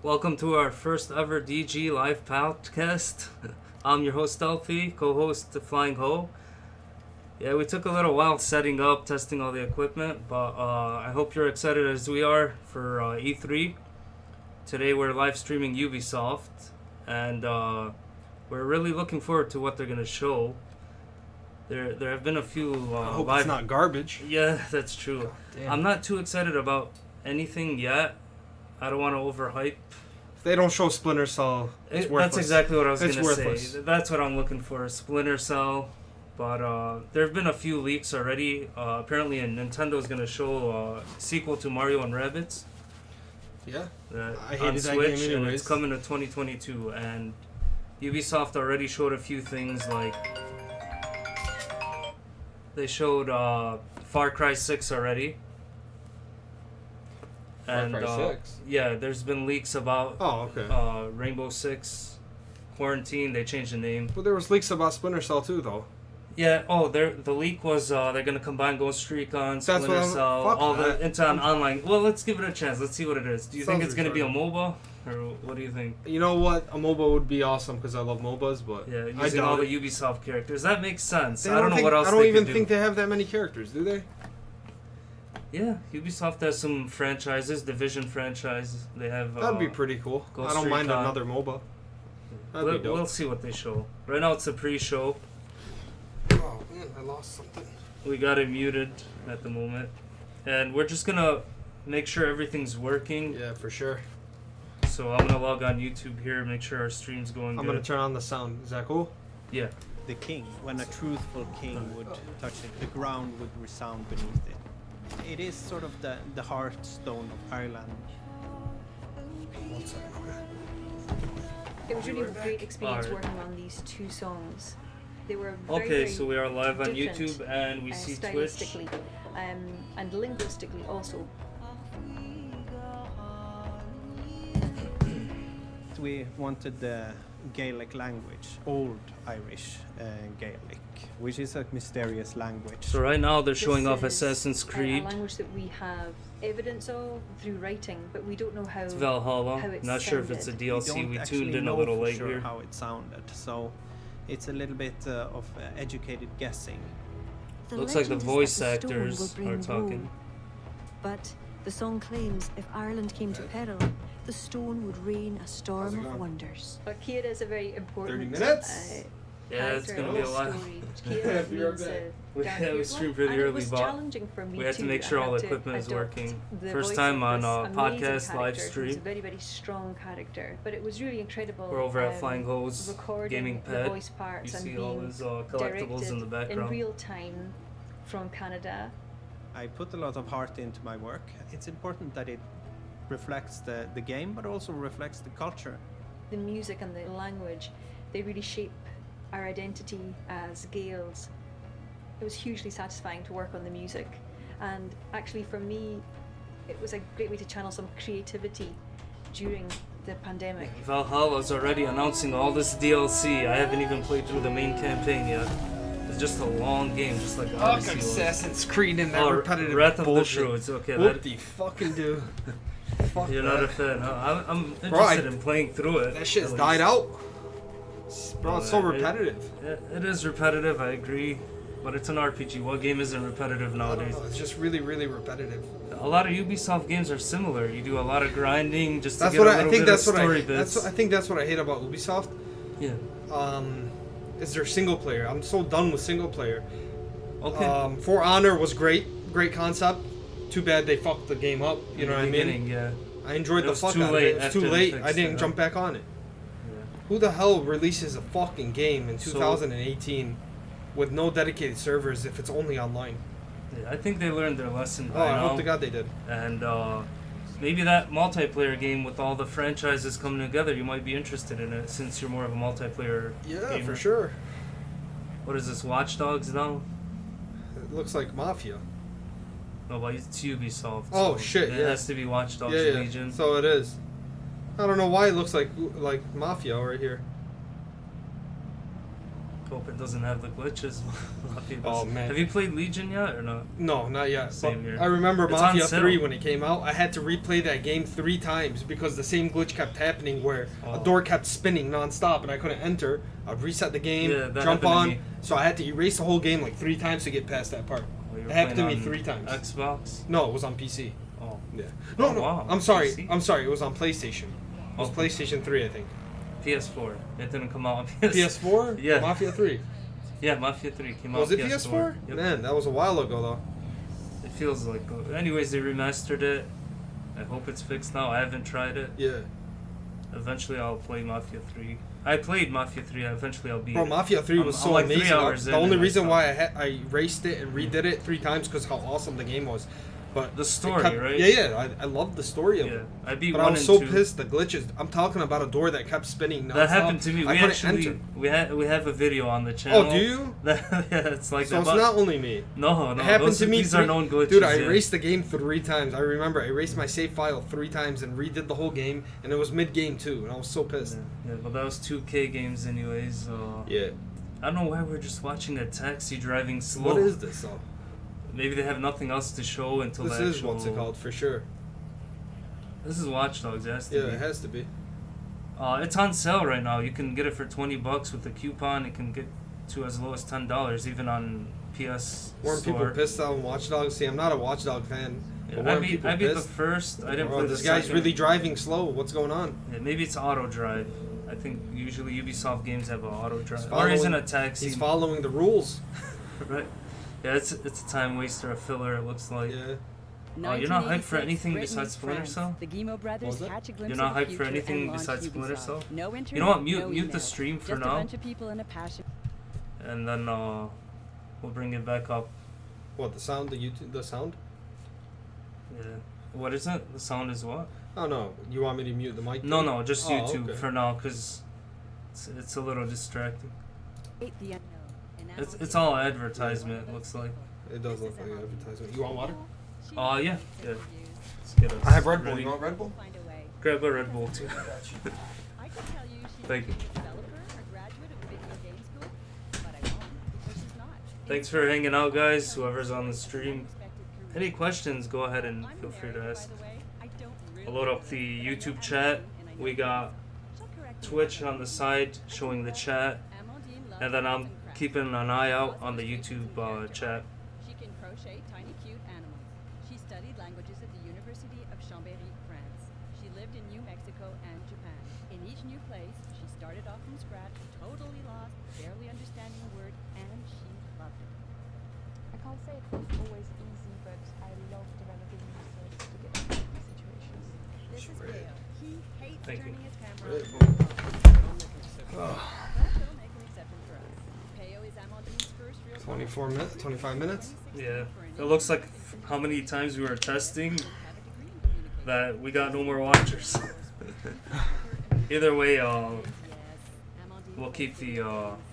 Welcome to our first ever DG live podcast. I'm your host Elfie, co-host Flying Ho. Yeah, we took a little while setting up, testing all the equipment, but I hope you're excited as we are for E3. Today we're live streaming Ubisoft, and we're really looking forward to what they're going to show. There have been a few I hope it's not garbage. Yeah, that's true. I'm not too excited about anything yet. I don't want to overhype. If they don't show Splinter Cell, it's worthless. That's exactly what I was going to worthless. say. That's what I'm looking for, Splinter Cell. But there have been a few leaks already. Apparently, Nintendo's going to show a sequel to Mario and Rabbids. Yeah, I on hated Switch, that game and anyways. it's coming to 2022. And Ubisoft already showed a few things, like they showed Far Cry 6 already. And Far Cry 6? Yeah, there's been leaks about Rainbow Six Quarantine. They changed the name. Well, there was leaks about Splinter Cell too, though. Yeah. Oh, the leak was they're gonna combine Ghost Recon, Splinter Cell, into an online. Well, let's give it a chance. Let's see what it is. Do you think it's gonna be a MOBA, or what do you think? You know what? A MOBA would be awesome because I love MOBAs, but yeah, using all the Ubisoft characters, that makes sense. I don't know what else. I don't even think they have that many characters, do they? Yeah, Ubisoft has some franchises, Division franchise. They have. That'd be pretty cool. Ghost I don't mind Recon. another MOBA. That'd be dope. We'll see what they show. Right now it's a pre-show. Oh man, I lost something. We got it muted at the moment, and we're just gonna make sure everything's working. Yeah, for sure. So I'm gonna log on YouTube here, make sure our stream's going good. I'm gonna turn on the sound. Is that cool? Yeah. The king, when a truthful king would touch it, the ground would resound beneath it. It is sort of the heartstone of Ireland. One second. It was really a great experience working on these two songs. They were very, Okay, very so we are live on different, YouTube and we see Twitch. stylistically, and linguistically also. We wanted the Gaelic language, Old Irish Gaelic, which is a mysterious language. So right now they're showing This off is Assassin's Creed. a language that we have evidence of through writing, but we don't know how. It's how Valhalla. it Not sure if it's a sounded. DLC. We don't tuned actually in a know little for late sure here. how it sounded, so it's a little bit of educated guessing. Looks like the voice actors are talking. Woe. But the song claims if Ireland came to peril, the stone would rain a storm of wonders. But Kira is a very important 30 minutes? Yeah, it's character gonna in be a the lot. story. Kira Be right means, back. We down streamed here. pretty And early, it was but challenging for me we had to too. make sure I all had the to equipment is adopt working. the First voice time of on this podcast amazing live character who's stream. a very, very strong character, but it was really incredible. We're over at Flying Ho's recording gaming the pad. voice parts You and see all being his collectibles in the directed background. in real time from Canada. I put a lot of heart into my work. It's important that it reflects the game, but also reflects the culture. The music and the language, they really shape our identity as Gaels. It was hugely satisfying to work on the music, and actually for me it was a great way to channel some creativity during the pandemic. Valhalla's already announcing all this DLC. I haven't even played through the main campaign yet. It's just a long game, just like Odyssey was. Assassin's Creed in that repetitive Wrath of bullshit. the Druids. Okay, What the fucking do? Fuck you're that. not a fan, huh? I'm interested Bro, in playing through it. That shit's at died least. out. Bro, it's so it- repetitive. It is repetitive, I agree. But it's an RPG. What game isn't repetitive I don't nowadays? know, it's just really, really repetitive. A lot of Ubisoft games are similar. You do a lot of grinding just to That's get what a I little think. bit That's of what story I. bits. I think that's what I hate about Ubisoft. Yeah. Is their single player. I'm so done with single player. Okay. For Honor was great concept. Too bad they fucked the game up. You know what I mean? Yeah. I enjoyed It the was fuck too out of late it. It was after too they late. fixed I didn't it, jump back on it. Who the hell releases a fucking game in 2018 with no dedicated servers if it's only online? Yeah, I think they learned their lesson Oh, by I now. hope to God they did. And maybe that multiplayer game with all the franchises coming together, you might be interested in it since you're more of a multiplayer Yeah, gamer. for sure. What is this, Watch Dogs now? It looks like Mafia. No, but it's Ubisoft. Oh, so shit, It yeah. has to be Watch Dogs Yeah, Legion. so it is. I don't know why it looks like Mafia right here. Hope it doesn't have the glitches. Oh, man. Have you played Legion yet or not? No, not yet. Same But here. I remember It's on Mafia sale. 3 when it came out. I had to replay that game 3 times because the same glitch kept happening where a Oh. door kept spinning non-stop and I couldn't enter. I'd reset the game, Yeah, that jump happened to on. me. So I had to erase the whole game like 3 times to get past that part. Oh, you were It happened to playing me on 3 times. Xbox? No, it was on PC. Oh. Yeah. No, Oh, no. wow. I'm sorry. PC? I'm sorry. It was on PlayStation. It was Oh. PlayStation 3, I think. PS4. It didn't come out on PS4? Yeah. Mafia 3. Yeah, Mafia 3 came out Was on it PS4? Yep. Man, that was a while ago though. It feels like... Anyways, they remastered it. I hope it's fixed now. I haven't tried it. Yeah. Eventually, I'll play Mafia 3. I played Mafia 3. Eventually, I'll beat Bro, it. Mafia 3 was I'm so like 3 amazing. hours The in only and I reason stopped. why I raced it and redid it 3 times because how awesome the game was. But The it story, kept- right? Yeah. I loved the story of Yeah, it. I beat But 1 I was and so 2. pissed the glitches. I'm talking about a door that kept spinning. That nonstop. happened to me. I We couldn't actually enter. we have a video on the channel. Oh, do you? yeah, it's like So that. it's but- not only me. No, It happened those, to me. These are known glitches. Dude, I yeah. erased the game 3 times. I remember I erased my save file 3 times and redid the whole game, and it was mid-game too, and I was so pissed. Yeah, but that was 2K games anyways. Yeah. I don't know why we're just watching a taxi driving slow. What is this though? Maybe they have nothing else to show until This the is actual... what's it called for sure. This is Watch Dogs. It has to Yeah, be. it has to be. It's on sale right now. You can get it for $20 with a coupon. It can get to as low as $10, even on PS Weren't Store. people pissed on Watch Dogs? See, I'm not a Watch Dog fan. Yeah, But I weren't beat people the pissed? first. I didn't Bro, play this the guy's second. really driving slow. What's going on? Yeah, maybe it's auto drive. I think usually Ubisoft games have an auto drive. Or following- he's in a taxi. He's following the rules. Right. Yeah, it's a time waster, a filler. It looks like. Yeah. Oh, you're not hyped for 1986, anything Britain besides meets Splinter France. Cell? The Guillemot brothers Was it? catch a glimpse You're not of the hyped for future anything and launch besides Splinter Ubisoft. Cell? No internet, You know what? no Mute the emails. stream for Just now. a bunch of people in a passion. And then we'll bring it back up. What, the sound? The sound? Yeah. What is it? The sound is what? Oh no. You want me to mute the mic? No, just Oh, YouTube okay. for now, because it's a little distracting. The unknown. It's all advertisement. It looks like. It does look like advertisement. You want water? Yeah. Let's get us I have Red Bull. ready. You want Red Bull? Find a way. Grab a Red Bull too. I could tell you she's Thank you. a developer or graduate of a video game school, but I won't because she's not. Thanks for hanging out, guys. Whoever's on the stream. Any questions? Go ahead and feel free to ask. I'll load up the YouTube chat. We got Twitch on the side showing the chat, and then I'm keeping an eye out on the YouTube chat. She can crochet tiny cute animals. She studied languages at the University of Chambéry, France. She lived in New Mexico and Japan. In each new place, she started off from scratch, totally lost, barely understanding a word, and she loved it. I can't say it was always easy, but I love developing research to get into these situations. This is Preshow. He hates Thank you. turning his camera Red on. But he'll make an exception for us. Preshow is Amandine's first real 24 minutes? 25 minutes? Yeah. It looks like how many times we were testing that we got no more watchers. Either way, we'll keep the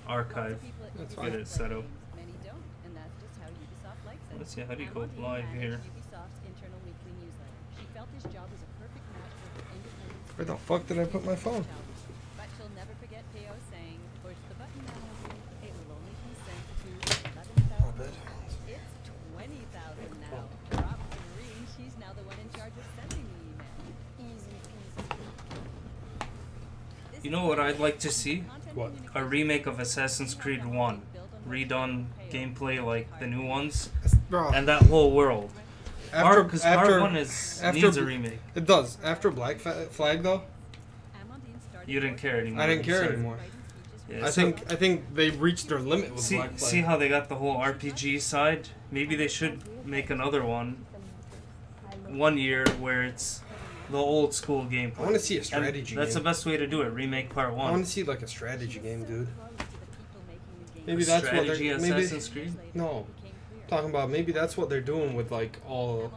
archive. That's Get fine. it set up. Many don't, and that's just how Ubisoft likes it. Let's see, how do you go Amandine live managed here? Ubisoft's internal weekly newsletter. She felt this job was a perfect match for her independence. Where the fuck did I put my phone? But she'll never forget Theo saying, "Push the button, Amandine. It will only be sent to 11,000. It's 20,000 now. Drop the green. She's now the one in charge of sending the email. Easy peasy. You know what I'd like to see? What? A remake of Assassin's Creed 1. Redone gameplay like the new ones. Bro, And that whole world. after, Because after, part 1 after needs a remake. It does. After Black Flag though, You didn't care anymore. I didn't you care said. anymore. Yeah, I so- think they reached their limit with See, Black Flag. see how they got the whole RPG side? Maybe they should make another one 1 year where it's the old school gameplay. I want to see a And strategy that's game. the best way to do it. Remake part I 1. want to see like a strategy game, dude. Maybe A that's what strategy they're maybe Assassin's Creed? no. Talking about maybe that's what they're doing with like all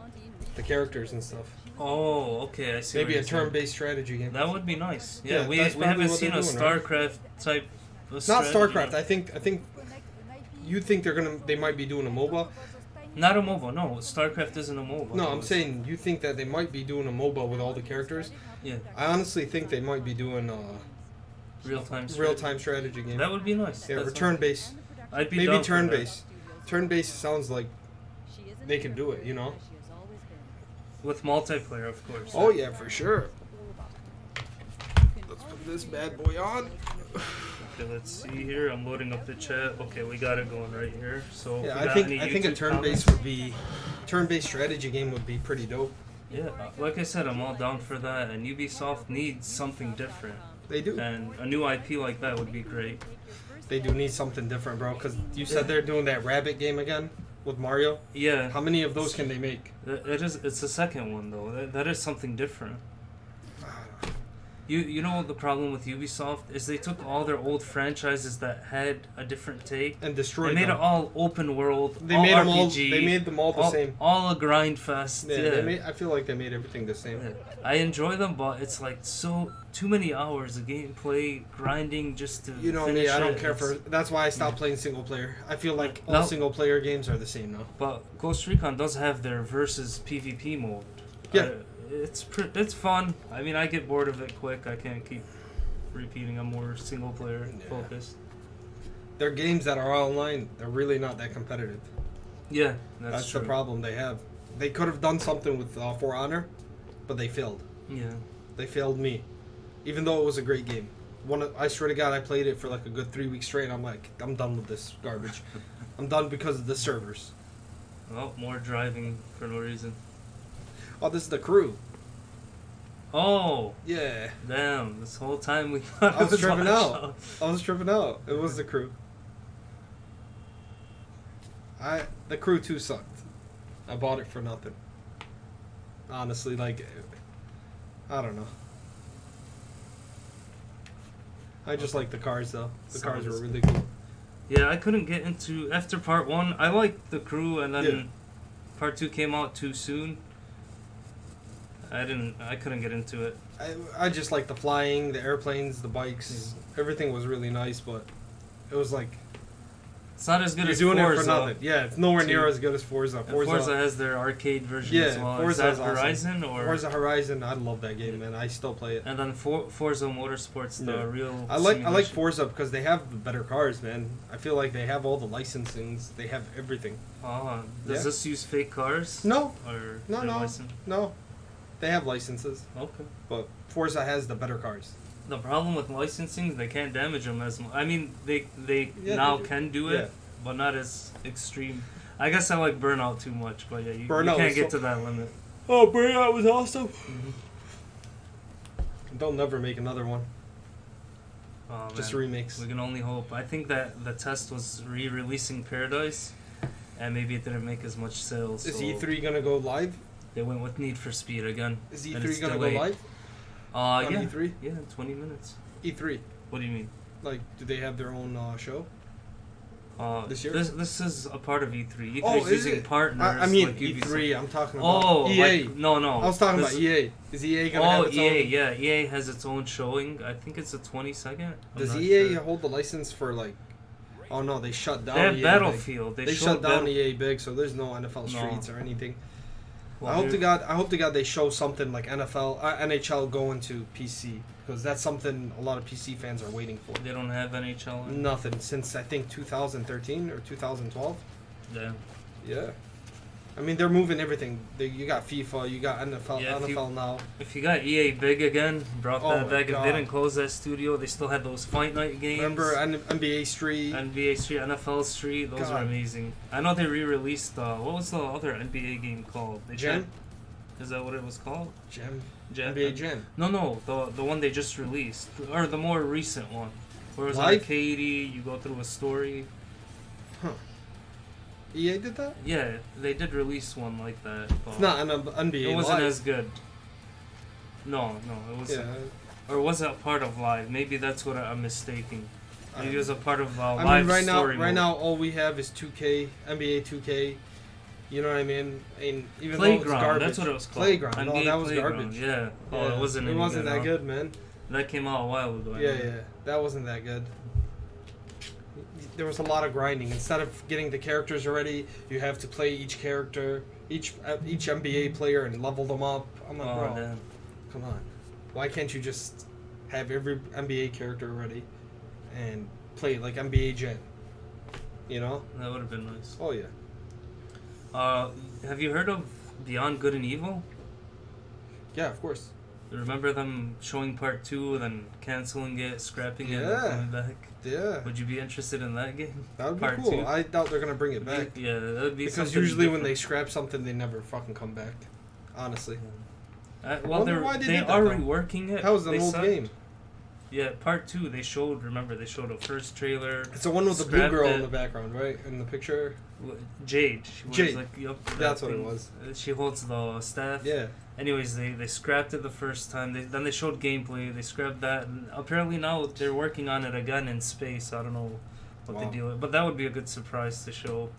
the characters and stuff. Oh, okay, I see. Maybe what a you're saying. turn-based strategy game. That would be nice. Yeah, Yeah, we that's probably haven't what seen a they're doing, right? StarCraft type. Of Not strategy. StarCraft. I think you think they might be doing a MOBA. Not a MOBA. No, StarCraft isn't a MOBA. No, I'm saying you think that they might be doing a MOBA with all the characters. Yeah. I honestly think they might be doing real-time strategy game. That would be nice. Yeah, That's or turn-based. I'd be Maybe down for that. turn-based. Turn-based sounds like She isn't they can do it, you know? as she has always been. With multiplayer, of course. Oh yeah, for sure. Let's put this bad boy on. Okay, let's see here. I'm loading up the chat. Okay, we got it going right here. So if Yeah, we I got think any I think a YouTube turn-based comments- would be turn-based strategy game would be pretty dope. Yeah, like I said, I'm all down for that. And Ubisoft needs something different. They do. And a new IP like that would be great. They do need something different, bro. Because you said they're doing that rabbit game again with Mario. Yeah. How many of those can they make? It's the second one though. That is something different. You know the problem with Ubisoft is they took all their old franchises that had a different take And they destroyed made them. it all open world. They all made them all. RPG, They made them all the same. All a grind fest. Yeah, Yeah. They made, I feel like they made everything the same. Yeah. I enjoy them, but it's like too many hours of gameplay grinding just to. You know finish me, I don't it. care for. It's- That's why I stopped playing single player. I feel like all No. single player games are the same now. But Ghost Recon does have their versus PvP mode. Yeah. It's fun. I mean, I get bored of it quick. I can't keep repeating. I'm more single player focused. They're games that are online. They're really not that competitive. Yeah, That's true. the problem they have. They could have done something with For Honor, but they failed. Yeah. They failed me, even though it was a great game. I swear to God, I played it for like a good 3 weeks straight. I'm like, I'm done with this garbage. I'm done because of the servers. Well, more driving for no reason. Oh, this is the crew. Oh, Yeah, damn! This whole time we thought I was it tripping Watch out. I was tripping out. It was the crew. The crew 2 sucked. I bought it for nothing. Honestly, like, I don't know. I just like the cars though. The cars were really cool. Yeah, I couldn't get into after part 1. I liked the crew, and then Yeah. part 2 came out too soon. I couldn't get into it. I just like the flying, the airplanes, the bikes. Everything was really nice, but it was like It's not as good you're as doing Forza. it for nothing. Yeah, it's nowhere near Two. as good as Forza. And Forza has their arcade version as well. Forza Is that is awesome. Horizon or? Forza Horizon. I love that game, man. I still play it. And then Forza Motorsports, the Yeah. real. I like simulation. Forza because they have the better cars, man. I feel like they have all the licensings. They have everything. Oh, does Yeah. this use fake cars? No, Or no, they're no, licensed? no. They have licenses, Okay. but Forza has the better cars. The problem with licensing, they can't damage them as much. I mean, they Yeah, now they do. can do it, Yeah. but not as extreme. I guess I like Burnout too much, but yeah, you Burnout can't was get so- to that limit. Oh, Burnout was awesome. Mm-hmm. They'll never make another one. Oh, Just man. remakes. We can only hope. I think that the test was re-releasing Paradise, and maybe it didn't make as much sales. Is so E3 gonna go live? They went with Need for Speed again. Is and E3 it's gonna delayed. go live? On Yeah. E3? Yeah, 20 minutes. E3. What do you mean? Like, do they have their own show? This year? This is a part of E3. E3 Oh, is is using it? partners. I mean like Ubisoft. E3. I'm talking about Oh, EA. like, no. I was talking about This- EA. Is EA gonna Oh, have its EA, own? yeah. EA has its own showing. I think it's the 22nd. I'm Does not EA sure. hold the license for like? Oh no, they shut down. They have EA Battlefield. Big. They They showed shut down Battle- EA big, so there's no NFL No. Streets or anything. Well, I hope here- to God they show something like NHL going to PC because that's something a lot of PC fans are waiting for. They don't have NHL. Nothing since I think 2013 or 2012. Yeah. Yeah, I mean they're moving everything. You got FIFA, you got NFL, Yeah, if you- NFL now. If you got EA big again, brought Oh that my back. If God. they didn't close that studio, they still had those Fight Night games. Remember NBA Street? NBA Street, NFL Street, those God. were amazing. I know they re-released. What was the other NBA game called? They Jam? tried- Is that what it was called? Jam. Jam. NBA Jam. No, the one they just released, or the more recent one, where it was Live? arcadey. You go through a story. EA did that? Yeah, they did release one like that. But It's not an NBA It wasn't Live. as good. No, it wasn't. Yeah. Or was it a part of Live? Maybe that's what I'm mistaking. Maybe it was a part of I Live mean, story right mode. now, all we have is 2K, NBA 2K. You know what I mean? And even though Playground, it's garbage, that's what it was called. Playground. No, NBA that was Playground, garbage. Yeah. Oh, Yeah, it wasn't. It any wasn't that huh? good, man. That came out a while ago. I Yeah, know. yeah, that wasn't that good. There was a lot of grinding. Instead of getting the characters already, you have to play each character, each NBA player, and level them up. I'm like, Oh, bro, damn. come on. Why can't you just have every NBA character ready, and play like NBA Gen. You know? That would have been nice. Oh yeah. Have you heard of Beyond Good and Evil? Yeah, of course. Remember them showing part 2 and then canceling it, scrapping it, and Yeah. coming back? Yeah. Would you be interested in that game? That would be Part cool. 2? I doubt they're gonna bring it back. Yeah, that would be Because something usually when different. they scrap something, they never fucking come back. Honestly. Well, wonder why they they did that, are though. reworking it. That was an They old said- game. Yeah, part 2, they showed a first trailer. It's the one with the blue scrapped girl it. in the background, right? In the picture. Jade. She wears Jade. like, yup, that That's what it thing. was. She holds the staff. Yeah. Anyways, they scrapped it the first time. Then they showed gameplay. They scrapped that. And apparently now they're working on it again in space. I don't know what Wow. they deal with. But that would be a good surprise to show.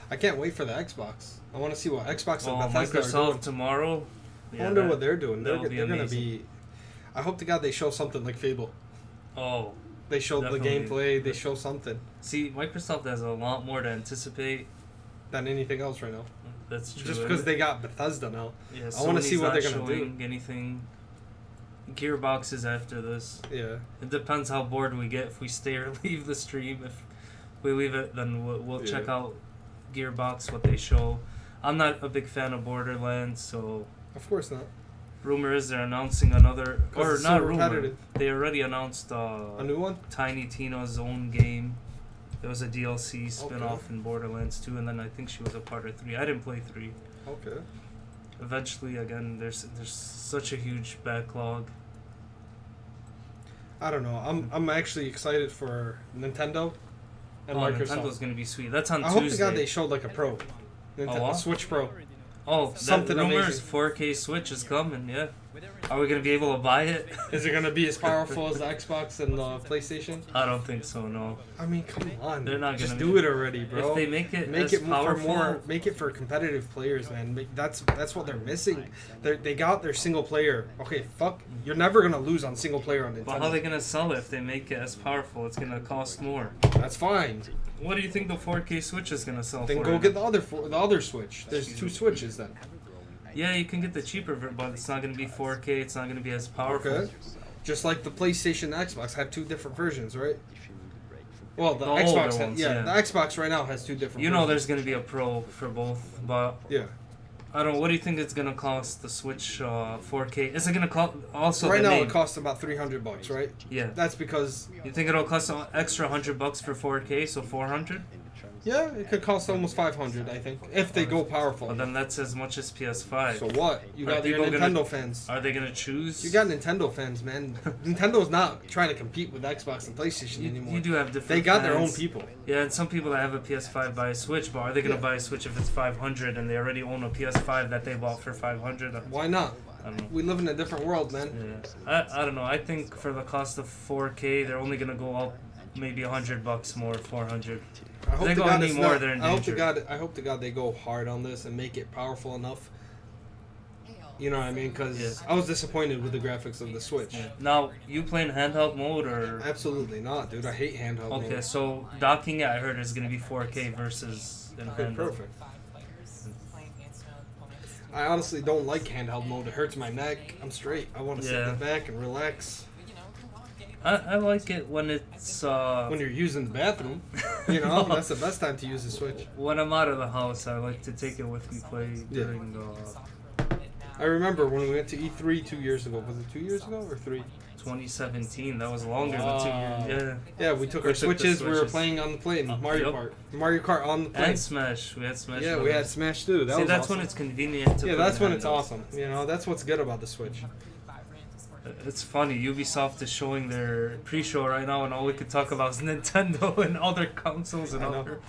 I can't wait for the Xbox. I want to see what Xbox and Oh, Bethesda are doing. Microsoft tomorrow. I wonder what they're doing. They're, that'll be they're gonna amazing. be. I hope to God they show something like Fable. Oh, They showed the Definitely. gameplay. They show something see, Microsoft has a lot more to anticipate. than anything else right now. That's true. Just because they got Bethesda now. Yeah, I wanna see Sony's what not they're gonna do. showing anything. Gearbox is after this. Yeah. It depends how bored we get if we stay or leave the stream. If we leave it, then we'll check Yeah. out Gearbox, what they show. I'm not a big fan of Borderlands, so Of course not. rumor is they're announcing another, 'Cause or it's not so rumor. repetitive. They already announced A new one. Tiny Tina's own game. There was a DLC spin-off in Borderlands 2, and then I think she was a part of 3. I didn't play 3. Okay. Eventually, again, there's such a huge backlog. I don't know. I'm actually excited for Nintendo and Microsoft. Nintendo's gonna be sweet. That's on I hope Tuesday. to God they showed like a Pro. Nintendo what? Switch Pro. Oh, Something that rumors amazing. 4K Switch is coming. Yeah, are we gonna be able to buy it? Is it gonna be as powerful as the Xbox and the PlayStation? I don't think so. No. I mean, come on. They're not Just gonna do it already, bro. If they make it Make as it powerful, make it for competitive players, man. That's what they're missing. They got their single player. Okay, fuck. You're never gonna lose on single player on Nintendo. but how are they gonna sell it if they make it as powerful? It's gonna cost more. That's fine. What do you think the 4K Switch is gonna sell Then for? go get the other Switch. There's 2 Switches then. Yeah, you can get the cheaper, but it's not gonna be 4K. It's not gonna be as powerful. Okay. Just like the PlayStation and Xbox have 2 different versions, right? Well, the The Xbox, older ones, yeah. the Xbox right now has 2 different. You know, versions. there's gonna be a Pro for both, but Yeah. I don't know. What do you think it's gonna cost the Switch 4K? Is it gonna cost also right the now name? it costs about $300, right? Yeah. That's because You think it'll cost an extra $100 for 4K, so 400? yeah, it could cost almost 500, I think, if they go powerful. Well, then that's as much as PS5. So what? You Are got your people Nintendo gonna- fans. Are they gonna choose? You got Nintendo fans, man. Nintendo's not trying to compete with Xbox and PlayStation anymore. You do have different. They got their own fans. people. Yeah, and some people that have a PS5 buy a Switch, but are they gonna Yeah. buy a Switch if it's 500 and they already own a PS5 that they bought for 500? Why not? I don't know. We live in a different world, man. Yeah. I don't know. I think for the cost of 4K, they're only gonna go up maybe $100 more, 400. I hope They to go God any it's more, not- they're in I hope to danger. God. I hope to God they go hard on this and make it powerful enough. You know what I mean? Because Yeah. I was disappointed with the graphics of the Switch. Now, you playing handheld mode or? Absolutely not, dude. I hate handheld. Okay, mode. so docking it, I heard is gonna be 4K versus in Okay, handheld. perfect. I honestly don't like handheld mode. It hurts my neck. I'm straight. I want to sit in Yeah. the back and relax. I like it when it's When you're using the bathroom, you know, that's the best time to use the Switch. when I'm out of the house. I like to take it with me, play Yeah. during I remember when we went to E3 2 years ago. Was it 2 years ago or 3? 2017. That was longer Wow. than 2 years. Yeah, we took We our took the Switches. We were Switches. playing on the plane. Mario Yep. Kart. Mario Kart on the Yeah, plane. and Smash. We had Smash. Yeah, we Brothers. had Smash too. That See, was that's awesome. when it's convenient to. Yeah, play that's when it's handhelds. awesome. You know, that's what's good about the Switch. It's funny. Ubisoft is showing their pre-show right now, and all we could talk about is Nintendo and other consoles and I know. other.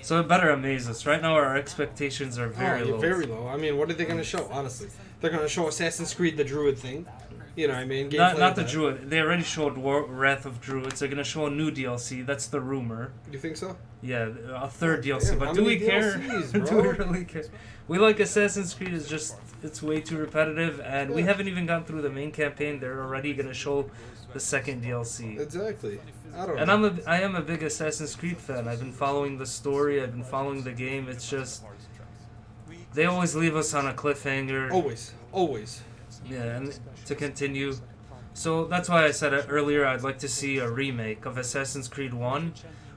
So it better amaze us. Right now, our expectations are very yeah, low. very low. I mean, what are they going to show? Honestly, they're going to show Assassin's Creed, the Druid thing. You know what I mean? Not Gameplay of the that. Druid. They already showed Wrath of Druids. They're gonna show a new DLC. That's the rumor. You think so? Yeah, a third DLC. Damn, but how do we many care? DLCs, Do we bro? really care? We like Assassin's Creed. It's just it's way too repetitive, and we Yeah. haven't even gone through the main campaign. They're already gonna show the second DLC. Exactly. I don't And know. I am a big Assassin's Creed fan. I've been following the story. I've been following the game. It's just they always leave us on a cliffhanger. Always. Always. Yeah, and to continue. So that's why I said it earlier. I'd like to see a remake of Assassin's Creed 1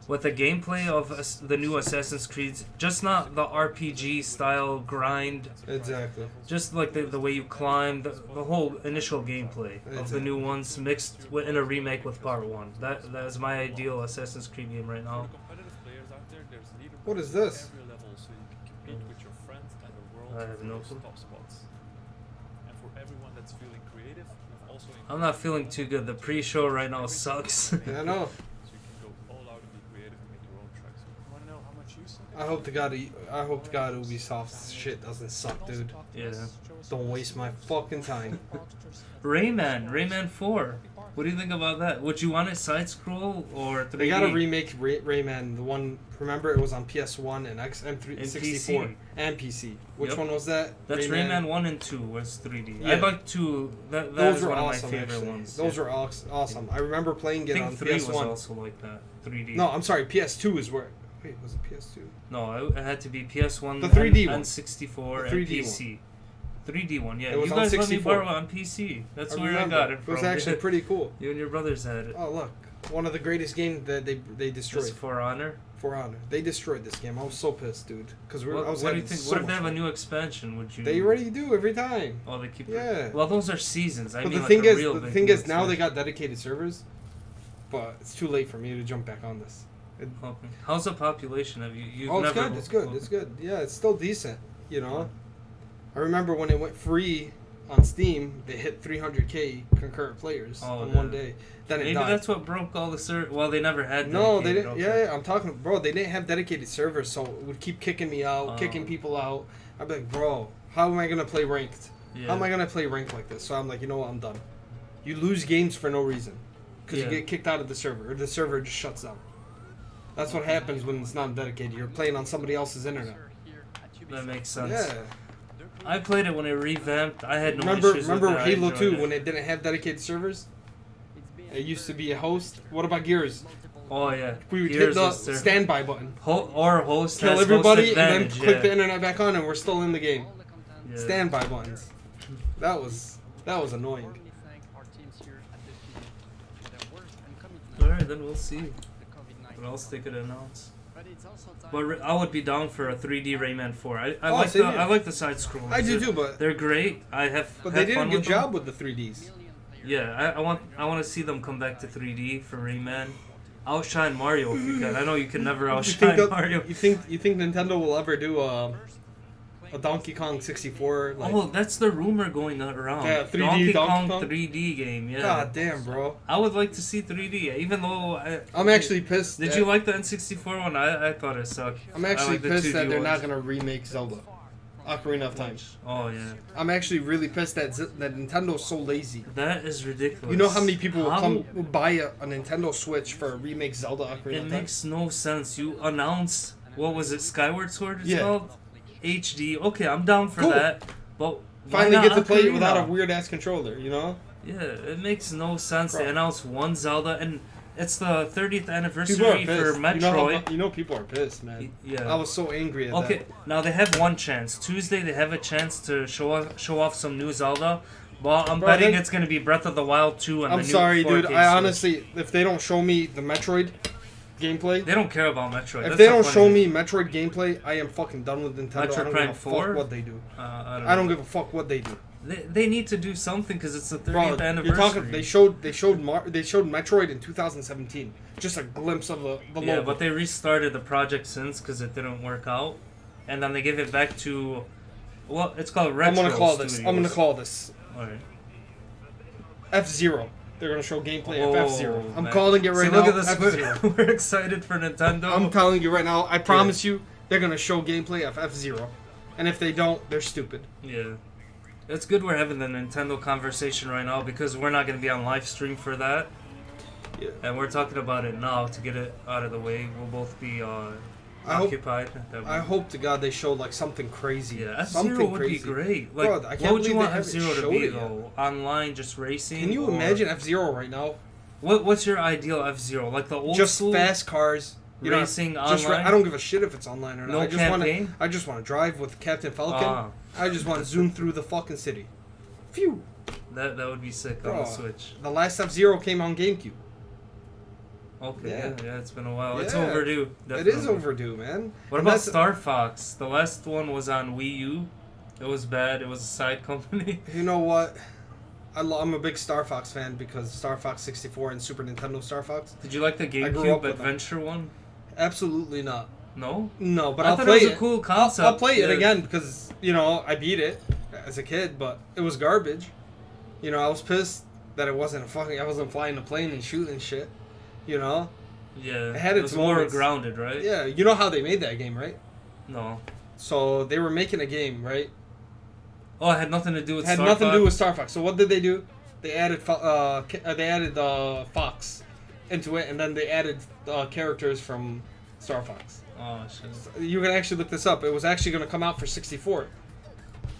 with the gameplay of the new Assassin's Creeds, just not the RPG style grind, Exactly. just like the way you climb, the whole initial gameplay of the new ones mixed in a remake with Part 1. That is my ideal Assassin's Creed game right now. What is this? I have no clue. I'm not feeling too good. The pre-show right now sucks. Yeah, I know. I hope to God Ubisoft's shit doesn't suck, dude. Yeah. Don't waste my fucking time. Rayman 4. What do you think about that? Would you want it side scroll or 3D? They gotta remake Rayman. The one, remember, it was on PS1 and XM64 and PC. Which one was that? That's Rayman 1 and 2 was 3D. Yeah. I like 2. That Those is were one awesome, of my favorite actually. ones. Those were awesome. I remember playing I it think on 3 PS1. was also like that. 3D. No, I'm sorry. PS2 is where. Wait, was it PS2? No, it had to be PS1, The 3D one. N64, The and 3D PC. 3D one, yeah. It was You on guys let me 64. borrow it on PC. That's where I remember. got it from. It was actually pretty cool. You and your brothers had it. Oh, look. One of the greatest games that they destroyed. Just For Honor. For Honor. They destroyed this game. I was so pissed, dude. Because What, I was what do you having think? so What if they much have a fun. new expansion? Would you? They already do every time. Oh, they keep. Yeah. Well, those are seasons. I But mean, the like thing a is, real the big thing new is, now they expansion. got dedicated servers, but it's too late for me to jump back on this. Okay. How's the population? Have you? You've Oh, it's never. good. It's good. It's good. Yeah, it's still decent. You know, I remember when it went free on Steam, they hit 300K concurrent players on one day. Then it Maybe died. that's what broke all the Well, they never had. No, they dedicated, didn't. okay. Yeah, I'm talking, bro. They didn't have dedicated servers, so it would keep kicking me out, kicking people out. I'd be like, bro, how am I gonna play ranked? Yeah. How am I gonna play ranked like this? So I'm like, you know what? I'm done. You lose games for no reason because Yeah. you get kicked out of the server, or the server just shuts down. That's what happens when it's not dedicated. You're playing on somebody else's internet. That makes sense. Yeah. I played it when it revamped. I had no Remember issues with it. I Halo enjoyed 2 it. when it didn't have dedicated servers? It used to be a host. What about Gears? Oh yeah. We would hit Gears the was there. standby button. Or host. Kill has everybody host and then advantage, click yeah. the internet back on and we're still in the game. Yeah. Standby buttons. That was annoying. Alright, then we'll see what else they could announce. But I would be down for a 3D Rayman 4. I like the side scrollers. I do too, but They're great. I have. but had they did a fun good with them. job with the 3Ds. Yeah, I want to see them come back to 3D for Rayman. Outshine Mario if you can. I know you can never outshine Mario. You think Nintendo will ever do a Donkey Kong 64? Like, Oh, that's the rumor going around. Yeah, 3D Donkey Donkey Kong Kong? 3D game. Yeah. God damn, bro. I would like to see 3D, even though I'm actually pissed. Did you like the N64 one? I thought it sucked. I'm I actually like the pissed 2D that they're not ones. gonna remake Zelda, Ocarina of Time. Oh yeah. I'm actually really pissed that that Nintendo's so lazy. That is ridiculous. You know how many people How- will buy a Nintendo Switch for a remake Zelda Ocarina It of Time? makes no sense. You announced what was it? Skyward Sword is Yeah. called HD. Okay, I'm down for Cool. that. But why Finally not get to play it Ocarina? without a weird ass controller, you know? Yeah, it makes no sense. Bro. They announced one Zelda, and it's the 30th People are anniversary pissed. for Metroid. You know people are pissed, man. Yeah. I was so angry at Okay, that. now they have one chance. Tuesday they have a chance to show off some new Zelda. Well, I'm Bro, betting then- it's gonna be Breath of the Wild 2 and I'm the new sorry, 4K dude. Switch. I honestly, if they don't show me the Metroid gameplay, They don't care about Metroid. if That's they the don't funny show thing. me Metroid gameplay, I am fucking done with Nintendo. Metroid I don't Prime give a 4? fuck what they do. I don't give a fuck what they do. They need to do something because it's the 30th Bro, anniversary. you're talking. They showed Metroid in 2017. Just a glimpse of the logo. Yeah, but they restarted the project since because it didn't work out, and then they give it back to. Well, it's called Retro I'm gonna call Studios. this. I'm gonna call this Alright. F-Zero. They're gonna show gameplay of F-Zero. I'm man. calling it right See, now. look at this. F-Zero. We're excited for Nintendo. I'm telling you right now. I promise you, they're gonna show gameplay of F-Zero, and if they don't, they're stupid. Yeah. It's good we're having the Nintendo conversation right now because we're not going to be on live stream for that. Yeah. And we're talking about it now to get it out of the way. We'll both be occupied. I hope to God they show like something crazy. Yeah, F-Zero something would crazy. be great. Like, Bro, I what can't would you believe want they haven't F-Zero to showed be, it yet. though? Online, just racing? Can you or- imagine F-Zero right now? What's your ideal F-Zero? Like the old Just school? fast cars. You know, Racing just online? I don't give a shit if it's online or not. No I just campaign? I just want to drive with Captain Falcon. Ah. I just want to zoom through the fucking city. Phew. That would be sick on Bro, the Switch. The last F-Zero came on GameCube. Okay, Yeah. yeah, it's been a while. It's Yeah. overdue. It is Definitely. overdue, man. What And about that's- Star Fox? The last one was on Wii U. It was bad. It was a side company. You know what? I'm a big Star Fox fan because Star Fox 64 and Super Nintendo Star Fox. Did you like the grew up GameCube with them. Adventure one? Absolutely not. No. No, but I I'll thought play it was a cool I'll concept. play it Yeah. again because, I beat it as a kid, but it was garbage. I was pissed that I wasn't flying a plane and shooting shit. Yeah. It had It its was more moments. grounded, right? Yeah, you know how they made that game, right? No. So they were making a game, right? Oh, it had nothing to do with It had Star nothing to Fox? do with Star Fox. So what did they do? They added Fox into it, and then they added characters from Star Fox. Oh, shit. You can actually look this up. It was actually going to come out for 64,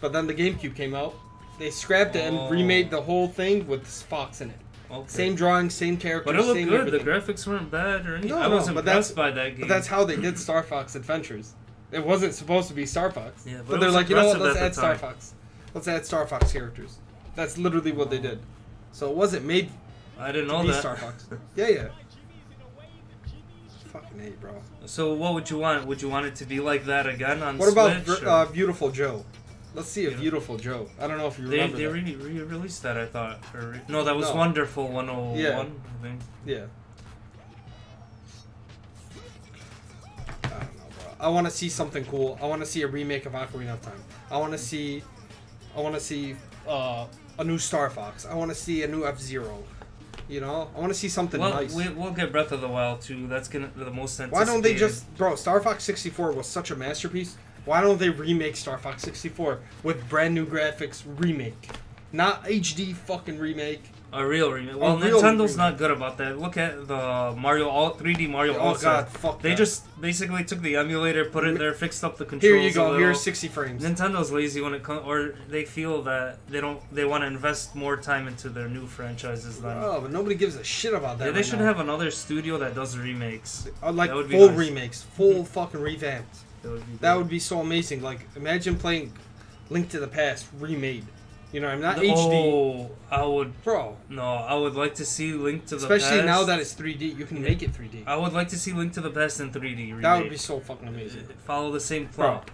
but then the GameCube came out. They scrapped it Oh. and remade the whole thing with Fox in it. Okay. Same drawing, same characters, But it looked same good. everything. The graphics weren't bad or anything. No, I was no, but impressed by that game. But that's how they did Star Fox Adventures. It wasn't supposed to be Star Fox. Yeah, but but it they're was like, you know what? impressive Let's at add the Star time. Fox. Let's add Star Fox characters. That's literally what they did. So it wasn't made I didn't to know be that. Star Fox. Yeah. Fucking A, bro. So what would you want? Would you want it to be like that again on What about Switch? or- Beautiful Joe? Let's see a Beautiful Joe. I don't know if you They remember that. re-released that, I thought. No, that was No. Wonderful 101, Yeah. I think. Yeah. I don't know, bro. I want to see something cool. I want to see a remake of Ocarina of Time. I want to see a new Star Fox. I want to see a new F-Zero. I want to see something Well, nice. we'll get Breath of the Wild too. That's the most anticipated. Why don't they just... Bro, Star Fox 64 was such a masterpiece. Why don't they remake Star Fox 64 with brand new graphics remake? Not HD fucking remake. A real remake. Well, real Nintendo's remake. not good about that. Look at the 3D Mario Oh All-Star. god, fuck They that. just basically took the emulator, put it there, fixed up the controls. Here you a go. little. Here's 60 frames. Nintendo's lazy when it comes, or they feel that they want to invest more time into their new franchises than. Oh, but nobody gives a shit about that. Yeah, they right should now. have another studio that does remakes. Like that would be full nice. remakes, full fucking revamps. That That would be so amazing. Like, imagine playing Link to the Past remade. I'm not HD, Oh, I would. bro. No, I would like to see Link to the Especially Past. now that it's 3D, you can make it 3D. I would like to see Link to the Past in 3D remake. That would be so fucking amazing, Follow the same bro. plot.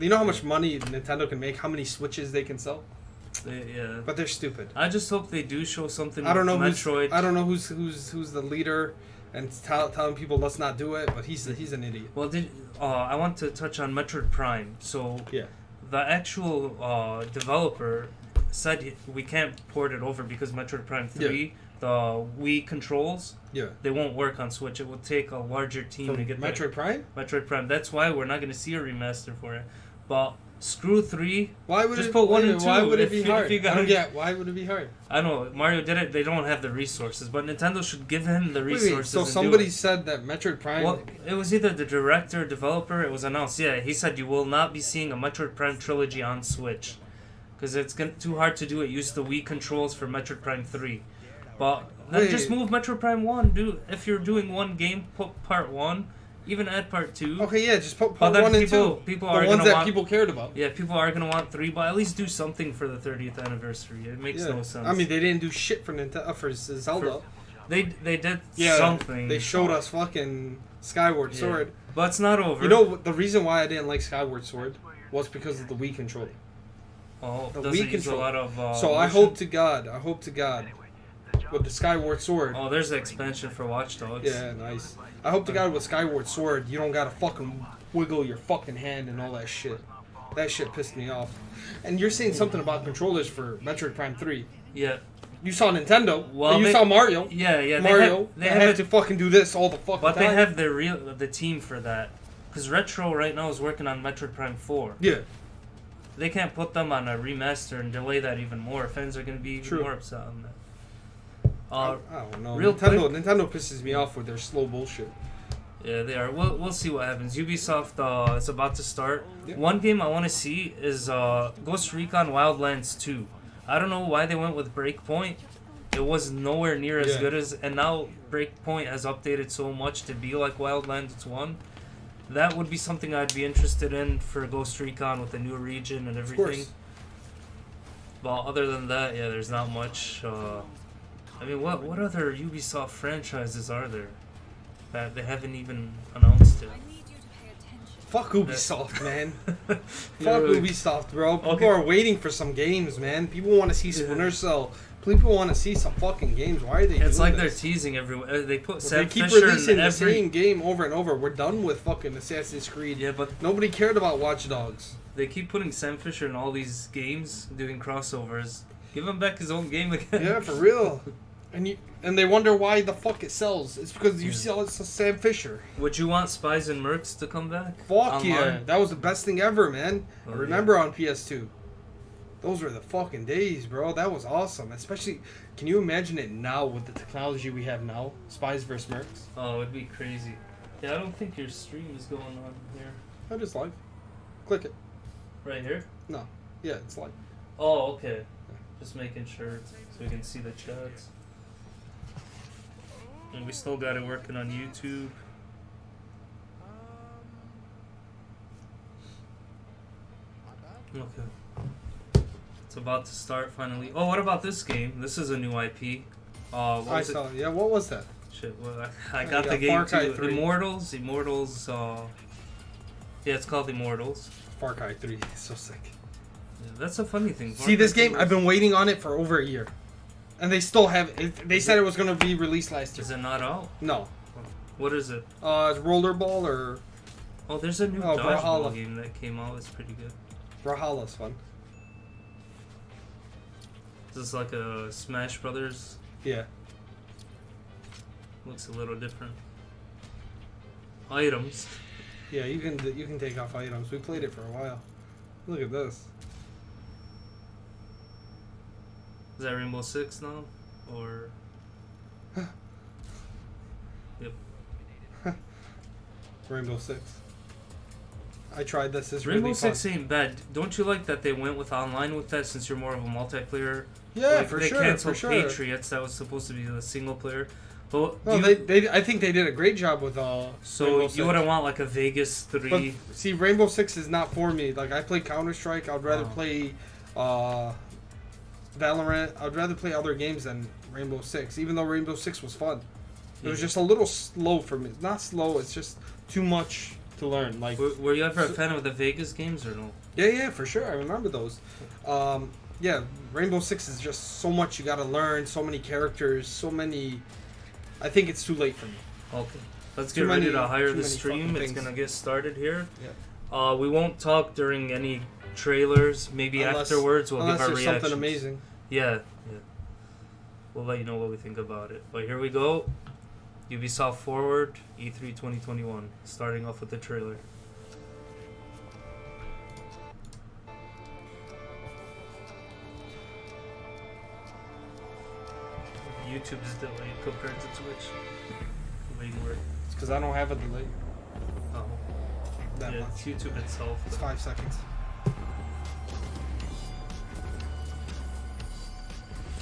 You know how much money Nintendo can make? How many Switches they can sell? Yeah. But they're stupid. I just hope they do show something. I don't know with who's. Metroid. I don't know who's the leader, and telling people let's not do it. But he's an idiot. Well, I want to touch on Metroid Prime. So Yeah. the actual developer said we can't port it over because Metroid Prime 3, the Wii controls, Yeah. they won't work on Switch. It will take a larger team From to get Metroid Prime? Metroid Prime. That's why we're not going to see a remaster for it. But screw 3. Why would Just it? put 1 wait, and 2. Why would it If be you- if hard? you I got- don't get. Why would it be hard? I know Mario did it. They don't have the resources, but Nintendo should give him the resources. So and do somebody it. said that Metroid Prime. Well, it was either the director or developer. It was announced. Yeah, he said you will not be seeing a Metroid Prime trilogy on Switch because it's too hard to do it. Use the Wii controls for Metroid Prime 3, but then Wait. just move Metroid Prime 1. If you're doing one game, put part 1. Even add part 2. Okay, yeah, just put But part then 1 and 2. people The are ones gonna that want, people cared about. Yeah, people are gonna want 3, but at least do something for the 30th anniversary. It makes Yeah. no sense. I mean, they didn't do shit for Nintendo for Zelda. they did Yeah, something. They showed us fucking Skyward Yeah. Sword. But it's not over. You know, the reason why I didn't like Skyward Sword was because of the Wii controller. oh, the does Wii it use a control. lot of. So I motion? hope to God, with the Skyward Sword. Oh, there's the expansion for Watch Dogs. Yeah, nice. I hope to God with Skyward Sword, you don't gotta fucking wiggle your fucking hand and all that shit. That shit pissed me off. And you're saying something about controllers for Metroid Prime 3. Yeah. You saw Nintendo. Well, you they- saw Mario. Yeah, yeah. Mario. They They have had to fucking do this all the fucking but time. they have the team for that. Because Retro right now is working on Metroid Prime 4. Yeah. They can't put them on a remaster and delay that even more. Fans are going to be even True. more upset on that. I don't know. real Nintendo pisses me off with their slow bullshit. Yeah, they are. We'll see what happens. Ubisoft is about to start. Yeah. One game I want to see is Ghost Recon Wildlands 2. I don't know why they went with Breakpoint. It was nowhere near as Yeah. good as... And now Breakpoint has updated so much to be like Wildlands 1. That would be something I'd be interested in for Ghost Recon with the new region and Of everything. course. But other than that, yeah, there's not much. I mean, what other Ubisoft franchises are there that they haven't even announced yet? Fuck Ubisoft, man. Yeah, Fuck Ubisoft, bro. People Okay. are waiting for some games, man. People want to see Splinter Cell. People want to see some fucking games. Why are they It's doing like this? they're teasing everyone. They put They Sam keep Fisher releasing in the every. same game over and over. We're done with fucking Assassin's Creed. Yeah, but Nobody cared about Watch Dogs. they keep putting Sam Fisher in all these games, doing crossovers. Give him back his own game again. Yeah, for real. And they wonder why the fuck it sells. It's because you sell it to Sam Fisher. Would you want Spies and Mercs to come back? Fuck yeah. Online? That was the best thing ever, man. Oh, I remember on PS2. Those were the fucking days, bro. That was awesome. Especially, can you imagine it now with the technology we have now? Spies vs. Mercs. Oh, it'd be crazy. Yeah, I don't think your stream is going on here. I just live. Click it. Right here? No. Yeah, it's live. Oh, okay. Just making sure so we can see the chats. And we still got it working on YouTube. Okay. It's about to start finally. Oh, what about this game? This is a new IP. What I was it? saw it. Yeah, what was that? Shit, well, I Oh, got you the got game Far Cry too. 3. Immortals. Yeah, it's called Immortals. Far Cry 3. So sick. Yeah, that's a funny thing. See, this Far Cry game, 3 I've been waiting on it for over a year. And they still have it. They Is said it- it was going to be released last year. Is it not out? No. What is it? It's Rollerball or Oh, there's a new Oh, dodgeball Brawlhalla. game that came out. It's pretty good. Brawlhalla's fun. Is this like a Smash Brothers? Yeah. Looks a little different. Items. Yeah, you can take off items. We played it for a while. Look at this. Is that Rainbow Six now? Or yep. Rainbow Six. I tried this. It's Rainbow really fun. Six ain't bad. Don't you like that they went with online with that since you're more of a multiplayer? Yeah, Like, for they sure. canceled For sure. Patriots. That was supposed to be the single player. But No, I think they did a great job with so Rainbow you Six. wouldn't want like a Vegas 3. But see, Rainbow Six is not for me. Like I play Counter Strike. I'd rather Oh. play Valorant. I'd rather play other games than Rainbow Six. Even though Rainbow Six was fun, it was Yeah. just a little slow for me. Not slow. It's just too much to learn. Like Were you ever a fan of the Vegas games or no? yeah, for sure. I remember those. Yeah, Rainbow Six is just so much you got to learn. So many characters. So many. I think it's too late for me. Okay. Let's Too get ready many- to hire too the many stream. fucking It's things. gonna get started here. Yeah. We won't talk during any trailers. Maybe afterwards we'll unless give our there's reactions. something amazing. Yeah. We'll let you know what we think about it. But here we go. Ubisoft Forward, E3 2021. Starting off with the trailer. YouTube is delayed compared to Twitch. Waiting for it. It's because I don't have a delay Oh. that Yeah, much. it's YouTube itself. It's 5 seconds.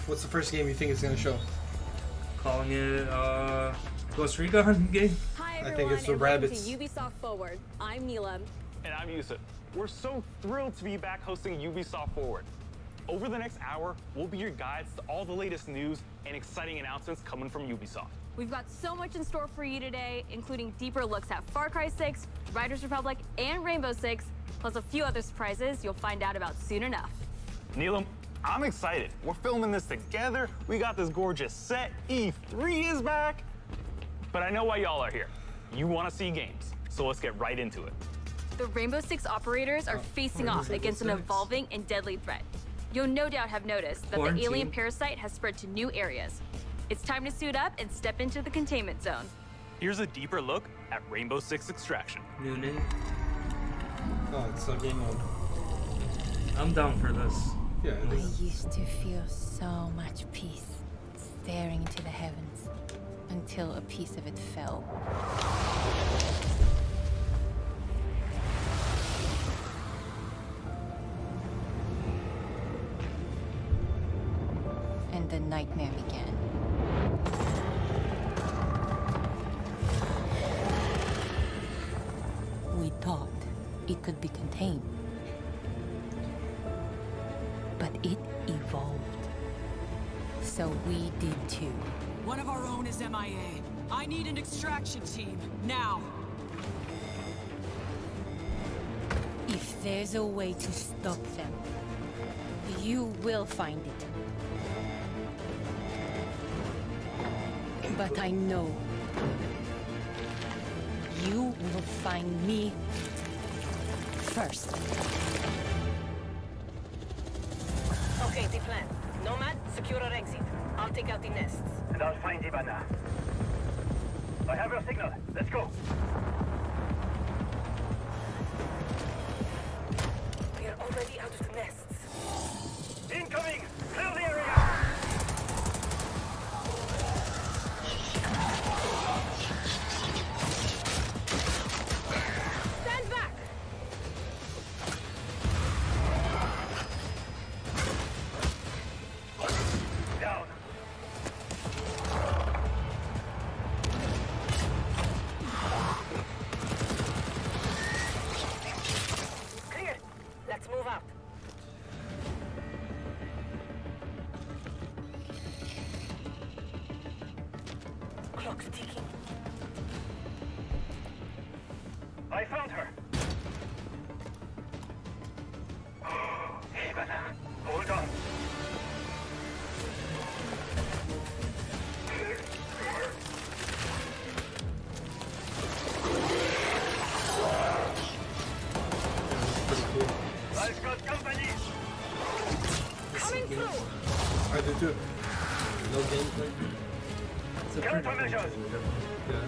What's the first game you think it's gonna show? Calling it Ghost Recon game. Hi I everyone, think it's the and welcome rabbits. to Ubisoft Forward. I'm Neela. And I'm Yusuf. We're so thrilled to be back hosting Ubisoft Forward. Over the next hour, we'll be your guides to all the latest news and exciting announcements coming from Ubisoft. We've got so much in store for you today, including deeper looks at Far Cry 6, Riders Republic, and Rainbow Six, plus a few other surprises you'll find out about soon enough. Neelam, I'm excited. We're filming this together. We got this gorgeous set. E3 is back. But I know why y'all are here. You want to see games, so let's get right into it. The Rainbow Six operators are facing off against an evolving and deadly threat. You'll no doubt have noticed that the Quarantine. alien parasite has spread to new areas. It's time to suit up and step into the containment zone. Here's a deeper look at Rainbow Six Extraction. New name. Oh, it's a game mode. I'm down for this. Yeah, it I is. used to feel so much peace, staring into the heavens, until a piece of it fell. And the nightmare began. We thought it could be contained. but it evolved. So we did too. One of our own is MIA. I need an extraction team, now! If there's a way to stop them, you will find it. But I know you will find me first. Okay, the plan. Nomad, secure our exit. I'll take out the nests. And I'll find Ivana. I have your signal. Let's go. We are already out of the nests. Incoming! Clear the area! Stand back! Down. Clear. Let's move out. Clock's ticking. I found her. Ivana, hold on. I've got company. Coming through. I do too. No gameplay. Countermeasures. Yeah.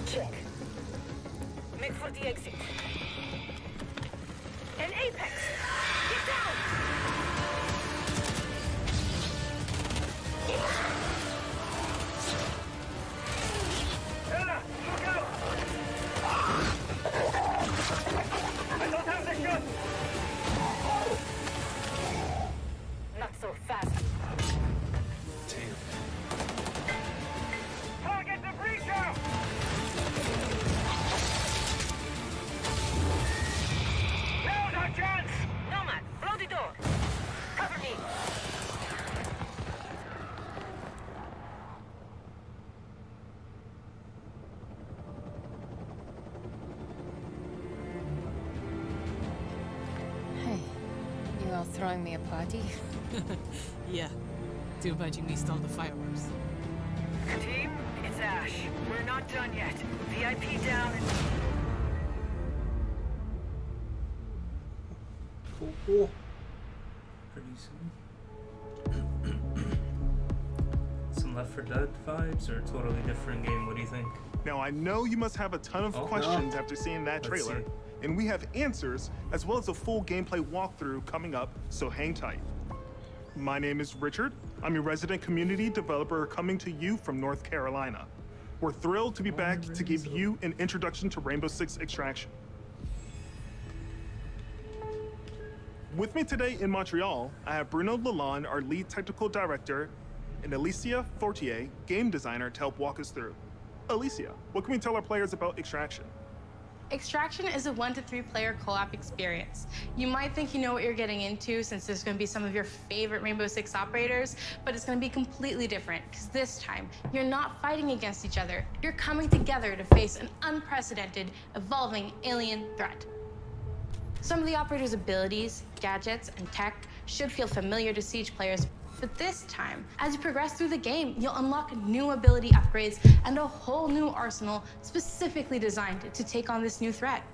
Check. Make for the exit. An apex. Get down. Ella, look out! I don't have the shot. Not so fast. Target the breacher! Now's our chance! Nomad, blow the door. Cover me. Hey, you all throwing me a party? Yeah. Too bad you missed all the fireworks. Team, it's Ash. We're not done yet. VIP down and... Cool. Pretty soon. Some Left 4 Dead vibes or a totally different game? What do you think? Now, I know you must have a ton of questions after seeing that Let's trailer, see. and we have answers as well as a full gameplay walkthrough coming up, so hang tight. My name is Richard. I'm your resident community developer coming to you from North Carolina. We're thrilled to be back to give you an introduction to Rainbow Six Extraction. With me today in Montreal, I have Bruno Lalonde, our lead technical director, and Alicia Fortier, game designer, to help walk us through. Alicia, what can we tell our players about Extraction? Extraction is a 1 to 3 player co-op experience. You might think you know what you're getting into since there's going to be some of your favorite Rainbow Six operators, but it's going to be completely different because this time you're not fighting against each other. You're coming together to face an unprecedented, evolving alien threat. Some of the operator's abilities, gadgets, and tech should feel familiar to Siege players, but this time, as you progress through the game, you'll unlock new ability upgrades and a whole new arsenal specifically designed to take on this new threat.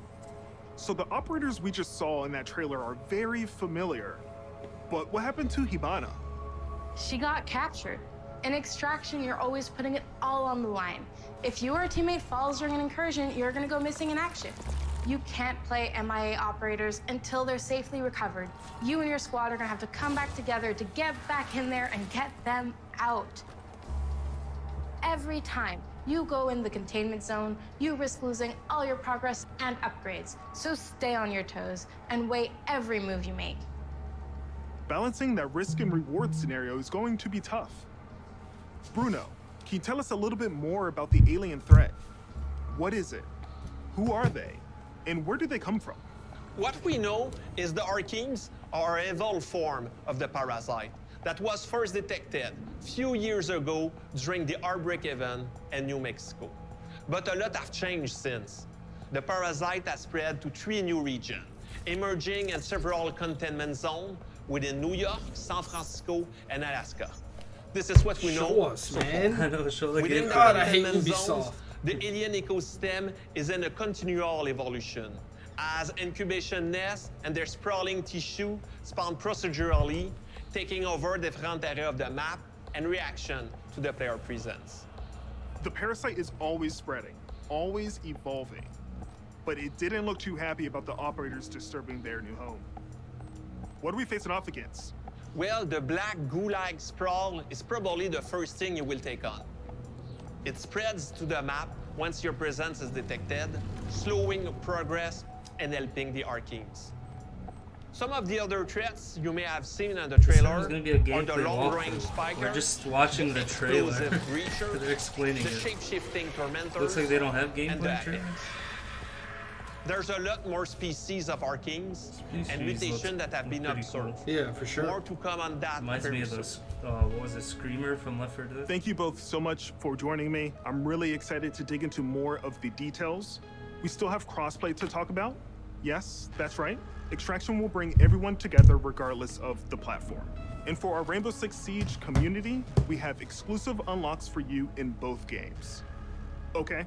So the operators we just saw in that trailer are very familiar, but what happened to Hibana? She got captured. In Extraction, you're always putting it all on the line. If you or a teammate falls during an incursion, you're gonna go missing in action. You can't play MIA operators until they're safely recovered. You and your squad are gonna have to come back together to get back in there and get them out. Every time you go in the containment zone, you risk losing all your progress and upgrades. So stay on your toes and weigh every move you make. Balancing that risk and reward scenario is going to be tough. Bruno, can you tell us a little bit more about the alien threat? What is it? Who are they? And where do they come from? What we know is the Archeans are an evolved form of the parasite that was first detected few years ago during the outbreak event in New Mexico. But a lot have changed since. The parasite has spread to 3 new regions, emerging in several containment zones within New York, San Francisco, and Alaska. This is what we know. Show us, man. I know, show the Within game. the God, I hate containment Ubisoft. zones, the alien ecosystem is in a continual evolution, as incubation nests and their sprawling tissue spawn procedurally, taking over different areas of the map and reaction to the player presence. The parasite is always spreading, always evolving. But it didn't look too happy about the operators disturbing their new home. What are we facing off against? Well, the black goo-like sprawl is probably the first thing you will take on. It spreads to the map once your presence is detected, slowing progress and helping the Archeans. Some of the other threats you may have seen in the trailer Gonna be a are the gameplay long-range walkthrough. spikers, We're just watching the trailer. explosive breachers, They're explaining the it. shape-shifting tormentors, Looks like they don't have and the gameplay trailers. Epics. There's a lot more species of Archeans and mutations that have been observed. Yeah, for sure. More to come on that Reminds very me of soon. those, what was it, Screamer from Left 4 Dead? Thank you both so much for joining me. I'm really excited to dig into more of the details. We still have crossplay to talk about. Yes, that's right. Extraction will bring everyone together regardless of the platform. And for our Rainbow Six Siege community, we have exclusive unlocks for you in both games. Okay,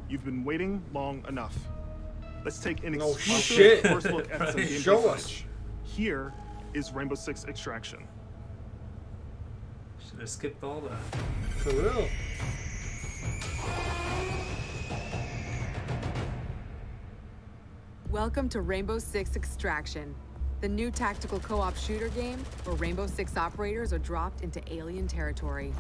you've been waiting long enough. Let's take an No exclusive shit. first look at some Right. gameplay Show us. footage. Here is Rainbow Six Extraction. Should have skipped all that. For real. Welcome to Rainbow Six Extraction, the new tactical co-op shooter game where Rainbow Six operators are dropped into alien territory.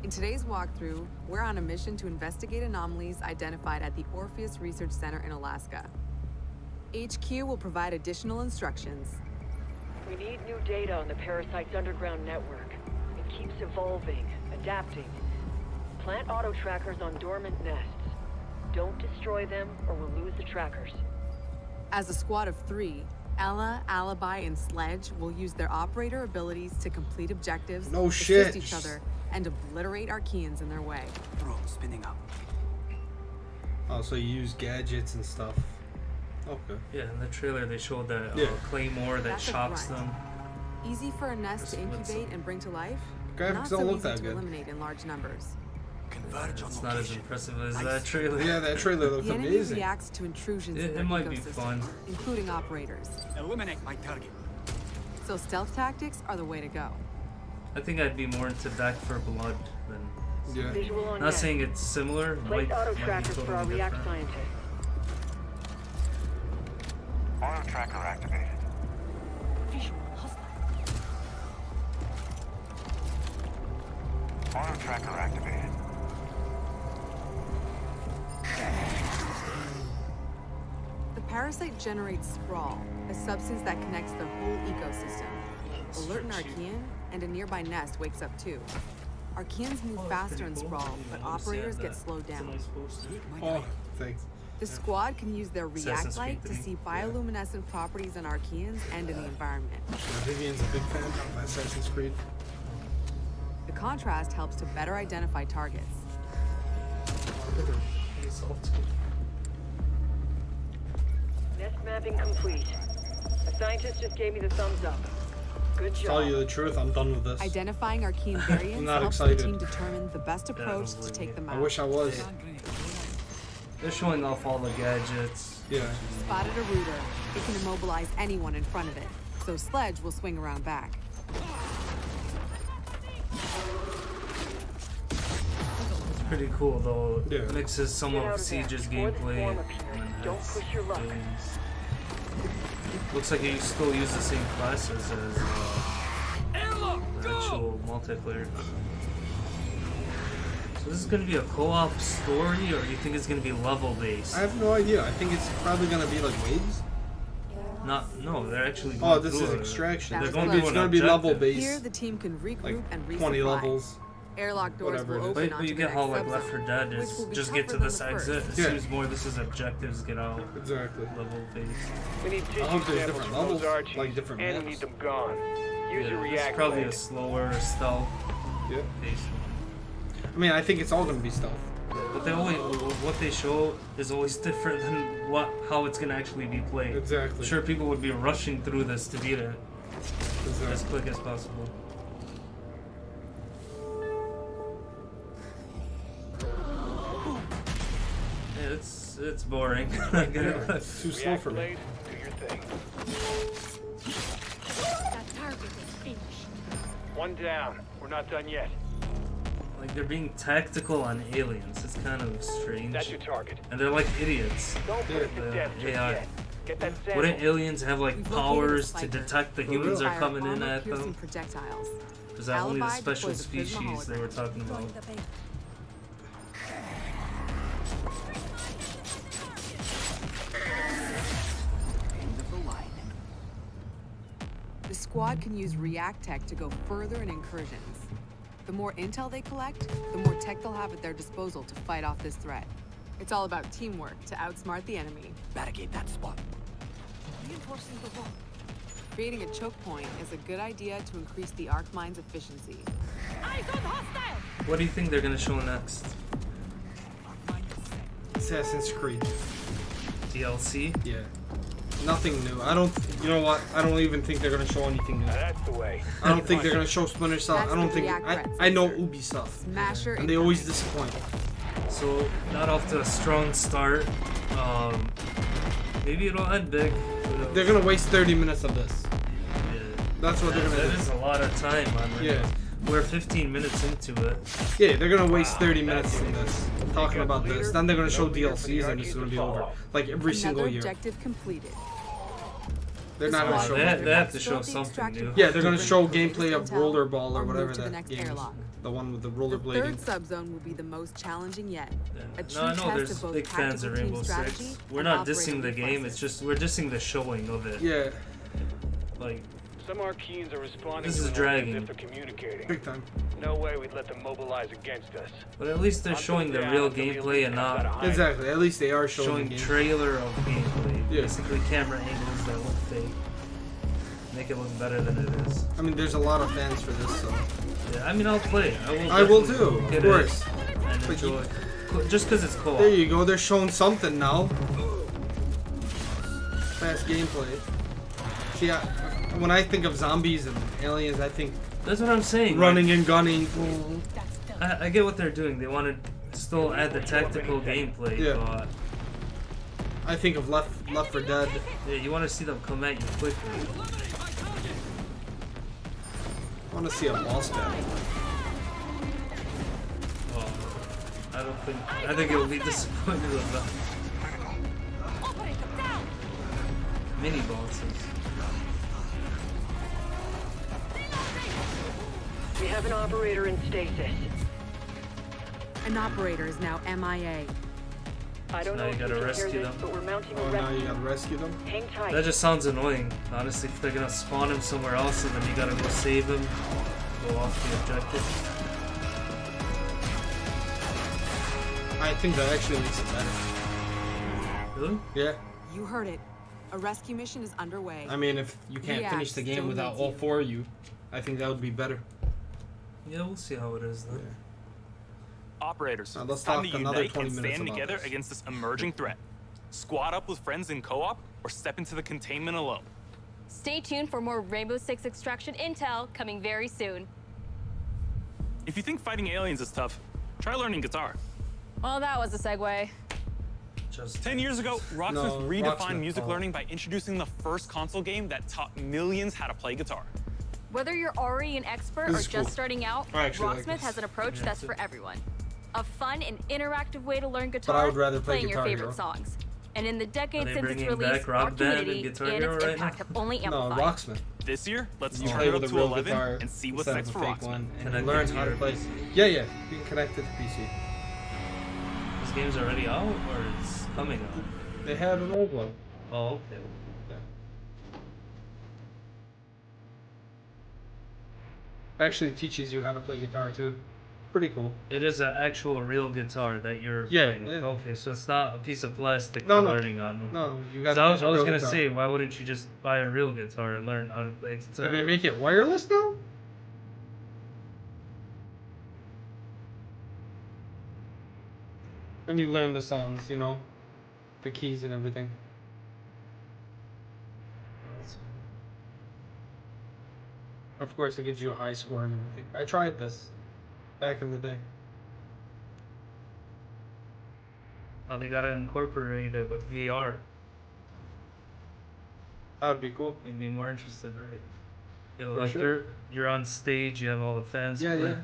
In today's walkthrough, we're on a mission to investigate anomalies identified at the Orpheus Research Center in Alaska. HQ will provide additional instructions. We need new data on the parasite's underground network. It keeps evolving, adapting. Plant auto trackers on dormant nests. Don't destroy them or we'll lose the trackers. As a squad of 3, Ella, Alibi, and Sledge will use their operator abilities to complete objectives, No assist shit. each other, and obliterate Archeans in their way. Throw spinning up. Oh, so you use gadgets and stuff. Okay. Yeah, in the trailer they showed that Yeah. claymore that That's a shocks grunt. them. Easy for a nest to Just what's incubate and bring to life. Graphics not don't so look easy that to good. eliminate in large numbers. Converge on It's not as location. impressive as that trailer. Yeah, that trailer looked The enemy amazing. reacts to intrusions in It their might be ecosystem, fun. including operators. Eliminate my target. So stealth tactics are the way to go. I think I'd be more into Back for Blood than. Yeah. Visual on Not net. saying it's similar. Place auto might be trackers for our totally React different. scientists. Auto tracker activated. Visual hostile. Auto tracker activated. The parasite generates sprawl, a substance that connects their whole ecosystem. Alert an Archean, and a nearby nest wakes up too. Archeans move faster in sprawl, but operators get slowed down. Oh, thanks. The squad can use their Assassin's React light Creed to 3, see bioluminescent properties on Archeans and in the environment. Vivian's a big fan of Assassin's Creed. The contrast helps to better identify targets. Nest mapping complete. A scientist just gave me the thumbs up. Good To job. tell you the truth, I'm done with this. Identifying Archean variants not helps excited. the team determine the best approach to take them out. I wish I was. They're showing off all the gadgets. Yeah. Spotted a rooter. It can immobilize anyone in front of it, so Sledge will swing around back. It's pretty cool though. Yeah. It mixes some Get out of of there Siege's before the gameplay. swarm appears. and Don't adds push your luck. aliens. Looks like you still use the same classes as the actual multiplayer. So this is gonna be a co-op story, or do you think it's gonna be level based? I have no idea. I think it's probably gonna be like waves. No, they're actually. Oh, this going is through Extraction. They're That's going close. through It's an gonna be level objective. based. Here, the team can regroup Like and resupply. 20 levels. Airlock doors Whatever will it is. open But onto you the get next how like subzone, Left 4 Dead which is will be just get tougher to than this the exit. first. It Yeah. seems more this is objectives, get out. Exactly. Level based. We need I tissue hope there's samples different from those levels, Archies, like different and we maps. need them gone. Use a Yeah, this is react probably blade. a slower stealth Yeah. based. I mean, I think it's all gonna be stealth. But they always what they show is always different than how it's gonna actually be played. Exactly. I'm sure people would be rushing through this to beat it Exactly. as quick as possible. Yeah, it's boring. I get it. It's too slow for me. Blade, do your thing. That target is finished. One down. We're not done yet. Like they're being tactical on aliens. It's kind of strange. That's your target. And they're like idiots. Don't put it to death just AI. yet. Get that sample. Wouldn't aliens have like We've located powers a to sniper. detect the For humans real? are coming in at Armor-piercing them? projectiles. Is that only the Alibi special deploys a Prisma species they were hologram. talking about? The squad can use React tech to go further in incursions. The more intel they collect, the more tech they'll have at their disposal to fight off this threat. It's all about teamwork to outsmart the enemy. Barricade that spot. Reinforcing the wall. Creating a choke point is a good idea to increase the arc mine's efficiency. Eyes on hostile! What do you think they're gonna show next? Assassin's Creed. DLC? Yeah. Nothing new. I don't. You know what? I don't even think they're gonna show anything new. That's the way. I don't think they're gonna show Splinter Cell. That's I don't the think. React threat I know sensor. Ubisoft, Smasher and they always incoming. disappoint. So not off to a strong start. Maybe it'll end big. Who knows? They're gonna waste 30 minutes of this. Yeah. That's what they're gonna That do. is a lot of time on Rainbow. Yeah. We're 15 minutes into it. Yeah, they're gonna waste 30 minutes of this talking about this. Then they're gonna show DLCs and it's gonna be over. Like every single Another year. objective completed. They're not gonna show. They have to show something new. Yeah, they're gonna show gameplay of Intel Rollerball or or whatever move to the that next game is. airlock. The one with the The rollerblading. third subzone will be the most challenging yet. A true No, I know test there's of both big fans of tactical team Rainbow strategy Six. We're and not operating dissing the game, reflexes. it's just we're dissing the showing of it. Yeah, Like, Some Arkeans are responding This to is the dragging. as if they're communicating. big time. No way we'd let them mobilize against us. but at least they're showing the real gameplay and not Exactly. At least they are showing showing the game. trailer of gameplay. Yeah. Basically camera angles that look fake. Make it look better than it is. I mean, there's a lot of fans for this, so. Yeah, I mean, I'll play it. I will definitely too, of get course. it and But enjoy it. Just because it's co-op. There you go. They're showing something now. Fast gameplay. See, when I think of zombies and aliens, I think That's what I'm saying. running and gunning. I get what they're doing. They want to still add the tactical gameplay, Yeah. but I think of Left 4 Dead. yeah, you want to see them come at you quickly. I want to see a boss battle. Oh, I think you'll be disappointed with them. Mini bosses. We have an operator in stasis. An operator is now MIA. I don't Now know you if gotta you can rescue hear this, them. but we're mounting a Oh, now rescue. you gotta rescue them? Hang tight. That just sounds annoying, honestly. If they're gonna spawn him somewhere else and then you gotta go save him, go off the objective. I think that actually makes it better. Really? Yeah. You heard it. A rescue mission is underway. I mean, if you can't finish the game without all four of you, I think that would be better. Yeah, we'll see how it is then. Operators, Now let's time talk to another unite 20 and minutes stand about together this. against this emerging threat. Squad up with friends in co-op, or step into the containment alone. Stay tuned for more Rainbow Six Extraction intel coming very soon. If you think fighting aliens is tough, try learning guitar. Well, that was a segue. 10 years ago, Rocksmith No, redefined Rocksmith, music Paul. learning by introducing the first console game that taught millions how to play guitar. Whether you're already an expert or This is just cool. starting out, I actually like Rocksmith this. has an approach Yeah, that's that's for everyone. A fun and interactive way to learn But guitar, I would rather play playing Guitar your favorite Hero. songs. And in the Are decades they since its bringing release, back Rock our Band and community Guitar and Hero its right impact now? have only No, amplified. Rocksmith. This year, let's You turn play it with up a to real 11 guitar and see what's instead next of for a fake Rocksmith. one, and Connect learn it to how to your play. PC. Yeah, you can connect to the PC. This game's already out or it's coming out? They had an old one. Oh, okay. Actually, it teaches you how to play guitar too. Pretty cool. It is an actual real guitar that you're playing. Yeah. Okay, so it's not a piece of plastic No, you're no. learning on. No, you got. So I was real gonna guitar. say, why wouldn't you just buy a real guitar and learn how to play guitar? Did they make it wireless now? And you learn the sounds, you know, the keys and everything. Of course, it gives you a high score and everything. I tried this back in the day. Oh, they gotta incorporate it with VR. That would be cool. You'd be more interested, right? You know, For like sure. you're on stage, you have all the fans. Yeah, playing. yeah.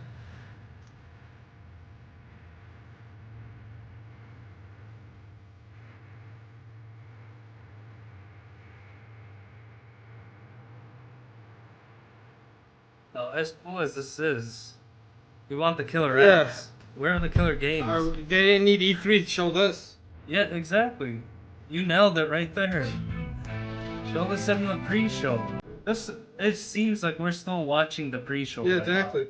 Now, as cool as this is, we want the killer Yeah. apps. Where are the killer games? They didn't need E3 to show this. Yeah, exactly. You nailed it right there. Show this in the pre-show. It seems like we're still watching the pre-show. Yeah, right now. exactly.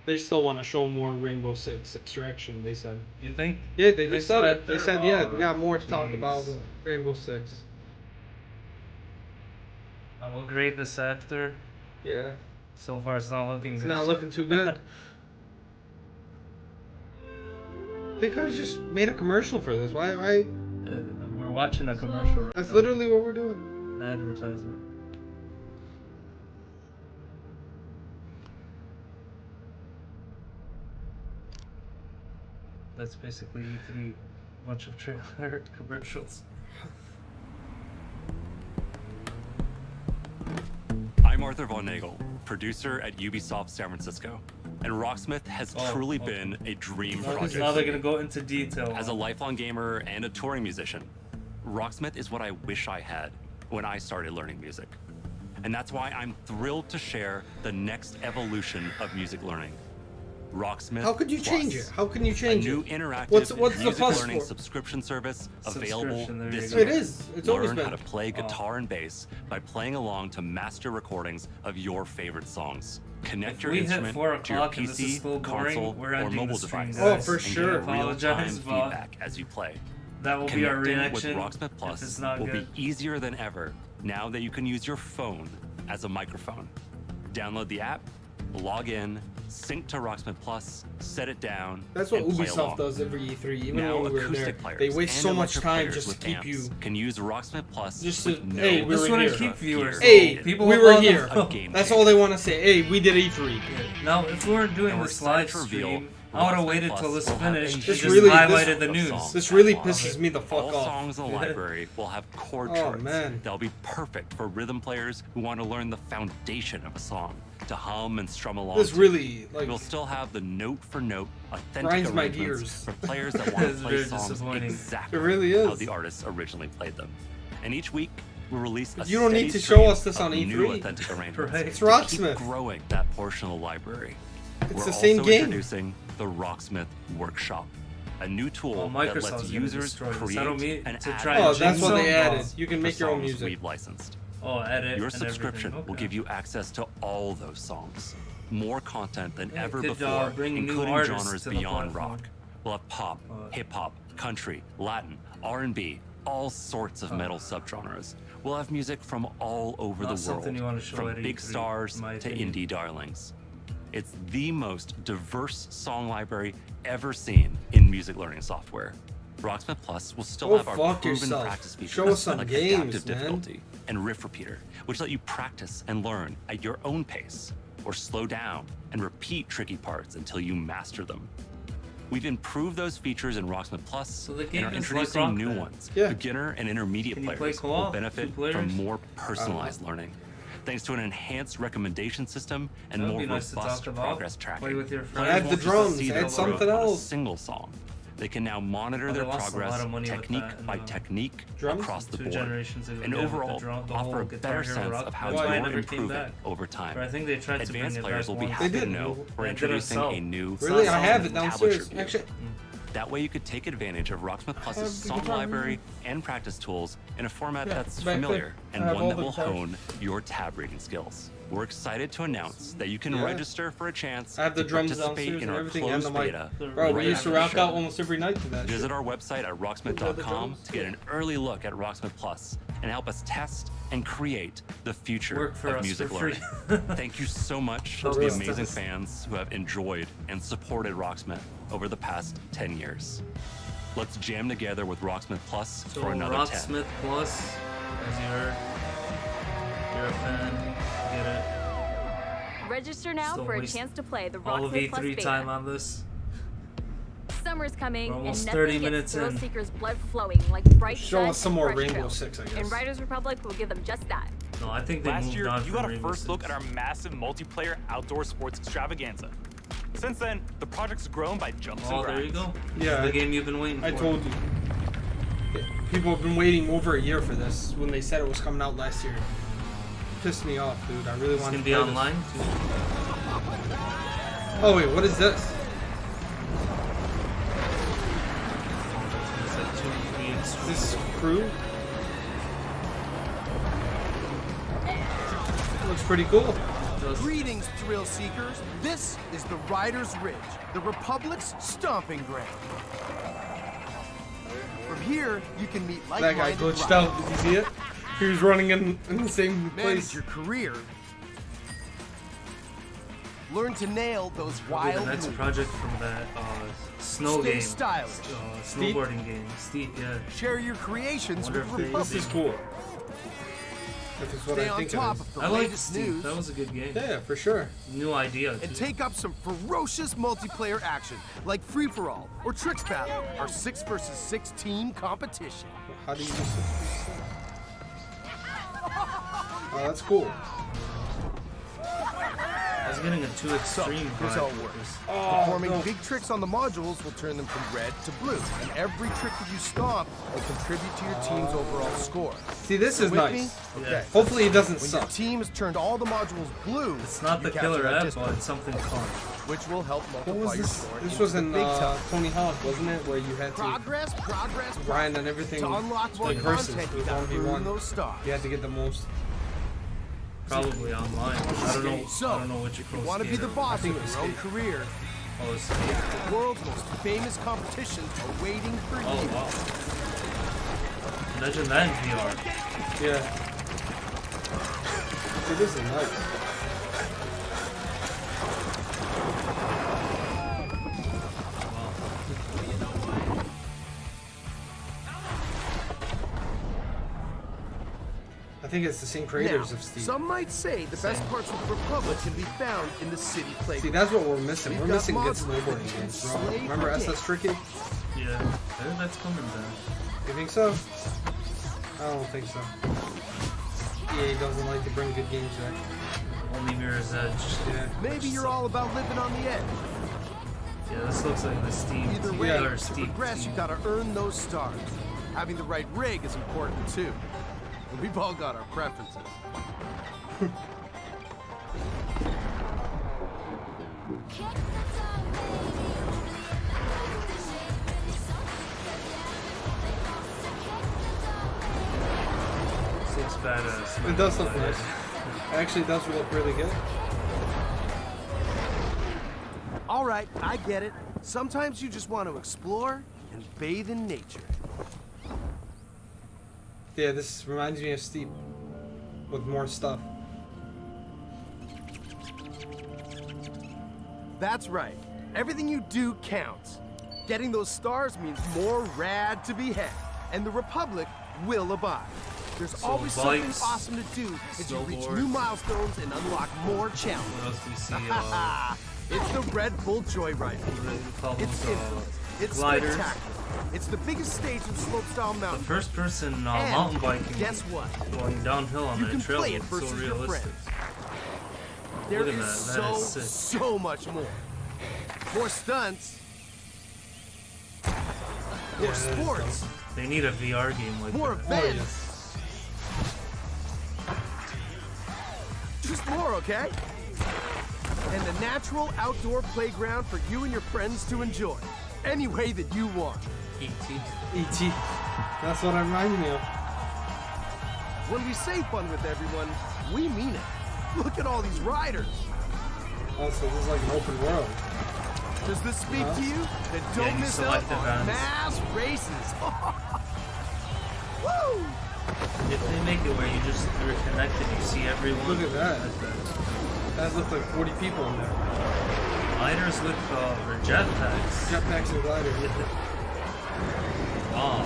They still want to show more Rainbow Six Extraction, they said. You think? Yeah, they just said it. They said, yeah, we got more to talk about Rainbow Six. I will grade this after. Yeah. So far, it's not looking It's good. not looking too good. They could have just made a commercial for this. Why? We're watching a commercial. Right That's now. literally what we're doing. Advertisement. That's basically E3, bunch of trailer commercials. I'm Arthur Von Nagel, producer at Ubisoft San Francisco, and Rocksmith has truly been a dream project. Now they're gonna go into detail. As a lifelong gamer and a touring musician, Rocksmith is what I wish I had when I started learning music. And that's why I'm thrilled to share the next evolution of music learning. Rocksmith How could you Plus, change it? How can you change a new it? interactive What's the music plus learning for? subscription service Subscription, available there this you year. go. It is. It's always Learn been. how to play guitar and bass by playing along to master recordings of your favorite songs. Connect If your we hit instrument 4 to your o'clock and this is PC, still boring, console, we're or ending mobile the stream, device. guys. Oh, for and sure. get real-time Apologize, but feedback as you play. That will be our Connecting with reaction Rocksmith if Plus it's not will good. be easier than ever now that you can use your phone as a microphone. Download the app, log in, sync to Rocksmith Plus, set it down. That's what and play Ubisoft along. does every E3. Even Now when we were acoustic there, players they waste and so much electric time players just to with keep amps you. can use Rocksmith Plus Just with to, no hey, we This were wouldn't here. keep viewers. Hey, People we would were love here. a game That's changer. all they want to say. Hey, we did E3. Now, if we were doing And we're this live excited to reveal stream, I would have Rocksmith waited Plus till this will have finished a and This just really- highlighted this- the of news. songs. This really All pisses me the fuck All off. songs in the library will have chord Oh, charts. man. They'll be perfect for rhythm players who want to learn the foundation of a song, to hum and strum along. This to. really, like, We'll still have the note-for-note, authentic grinds my arrangements gears. for players that want It's to play very songs disappointing. exactly It really how is. the artists originally played them. And each week, we'll release a You don't need steady to show stream us this on of E3. new authentic arrangements. Right. It's to Rocksmith. Keep growing that portion of the library. It's We're the same also game. introducing the Rocksmith Workshop, a new tool Well, that Microsoft's lets gonna users destroy this. I create don't mean and to add try to Oh, that's change what they some added. laws. You can for make your own songs music. we've licensed. Oh, edit. Your and subscription everything. will Okay. give you access to all those songs. More content than Yeah, ever could, before, bring new including artists genres to the beyond platform. rock. We'll have pop, hip-hop, country, Latin, R&B, all sorts of metal subgenres. We'll have music from all over Not the something world, you wanna show from at big E3, stars in my to opinion. indie darlings. It's the most diverse song library ever seen in music learning software. Rocksmith Plus will still Go have our fuck proven yourself. practice features Show us some like games, adaptive man. difficulty and riff repeater, which let you practice and learn at your own pace, or slow down and repeat tricky parts until you master them. We've improved those features in Rocksmith Plus So the and game are is introducing like Rock new Band. ones. Yeah. Beginner and intermediate Can you play players will co-op? benefit Two players? from more personalized learning, thanks to an enhanced recommendation system and That would more be nice to robust talk about. progress tracking. Play with your Players friends. Add the won't just drums, see add their something growth on a else. single song. They can now monitor Oh, they their lost a lot progress of money with technique that in by the technique drums? across the 2 board, generations ago, and yeah, with the overall drum- the offer whole a Guitar better Hero sense rock of how band. to That's why it more never came improve it back. over time. But I think they tried to bring Advanced it players back will be once. happy They to did. know we're They did it introducing themselves. a new Really, I have it tablet downstairs. review. Actually, That way you could take advantage of Rocksmith Plus's the song guitar library and practice tools in a format that's back familiar there. and I have one all that the will guitars. hone your tab reading skills. We're excited to announce that you can Yeah. register for a chance I have the to drums participate downstairs in and our everything and closed the mic. beta. Bro, we right used to after the rock show. out almost every night to that Visit shit. our website at rocksmith.com to get an early look at Rocksmith Plus and help us test and create the future Work for of us music for free. learning. Thank you so much to For the real. amazing fans who have enjoyed and supported Rocksmith over the past 10 years. Let's jam together with Rocksmith Plus So for another 10. Rocksmith Plus, as you heard, you're a fan, get it. Register now Still for a waste chance to play the all of Rocksmith Plus E3 beta. time on this. Summer's coming, We're and almost nothing 30 gets minutes Thrill in. Seekers' blood flowing like bright Show sun us some and more fresh Rainbow trails. Six, I guess. And Riders Republic will give them just that. No, I think they Last moved year, on you from got a Rainbow first look Six. at our massive multiplayer outdoor sports extravaganza. Since then, the project's grown by jumps and Oh, there you grinds. go. Yeah, the game you've been waiting for. I told you. People have been waiting over a year for this when they said it was coming out last year. Pissed me off, dude. I really It's wanted gonna to be play online this. too. Oh wait, what is this? Is this crew? Looks pretty cool. Greetings, thrill seekers. This is the Riders Ridge, the Republic's stomping ground. From here, you can meet That guy like-minded glitched riders. out. Did you see it? He was running in the same Manage place. your career. Learn to nail those Probably the wild next moves. project from that snow Stay game, stylish. snowboarding game, Steep, yeah. Share your creations Wonder with if they- Republic. This is cool. If it's what Stay I on think top it of is. the I like latest Steep. news. That was a good game. Yeah, for sure. New idea. And too. take up some ferocious multiplayer action like Free For All or Tricks Battle, our 6 versus 6 team competition. How do you do 6 versus 6? Oh, that's cool. I was getting a too extreme Here's vibe how it with works. this. Performing big tricks on the modules will turn them from red to blue, and every trick that you stomp will contribute to your team's overall score. See, this is With nice. me? Yeah. Okay. Hopefully it doesn't When suck. your team has turned all the modules blue, It's not you the killer capture a app, discount, but it's something fun. which will help What multiply was your this? score. This into was the in big time. Tony Hawk, wasn't it? Where you had to Progress. grind on everything To unlock more like versus. content, It you was gotta 1v1. earn those stars. You had to get the most. Probably online. I don't know. So, I don't know which if pro you want to be the skater. boss think of it was your own Skate. career, Oh, it's the world's most famous competitions are waiting for Oh you. wow. Imagine that in VR. Yeah. Dude, this is nice. I think it's the same creators Now, of Steep. some might say the best parts of the Republic can be found in the city playground. See, that's what we're missing. We've We're got missing good mods snowboarding games, bro. slay Remember for SS days. Tricky? Yeah. I think that's coming back. You think so? I don't think so. EA doesn't like to bring good games back. Only Mirror's Edge. Yeah. Maybe you're all about living on the edge. Yeah, this looks like the Steam. Either way, or to Steep progress, team. you gotta earn those stars. Having the right rig is important too. And we've all got our preferences. This looks badass. It does look nice. Actually, it does look really good. All right, I get it. Sometimes you just want to explore and bathe in nature. Yeah, this reminds me of Steep with more stuff. That's right. Everything you do counts. Getting those stars means more rad to be had, and the Republic will abide. There's So always something bikes, awesome to do as you reach snowboard. new milestones and unlock more challenges. What else do we see? It's the Red Bull Joyride. Follows, It's infinite. It's gliders. spectacular. It's the biggest stage in slopestyle The mountain. first person And mountain biking guess what? going downhill on You that can trail play it looks so versus your realistic. friends. There Look at is that. That so, is sick. so much more. More stunts. More sports. They need a VR game like More that. events. Just more, okay? And a natural outdoor playground for you and your friends to enjoy. any way that you want. E.T. E.T. That's what it reminded me of. When we say fun with everyone, we mean it. Look at all these riders. Oh, so this is like an open world. Does this speak to you? Then don't miss out on mass races. Woo! If they make it where you're connected, you see everyone. Look at that. That looked like 40 people in there. Gliders with jetpacks. Jetpacks and gliders. Wow.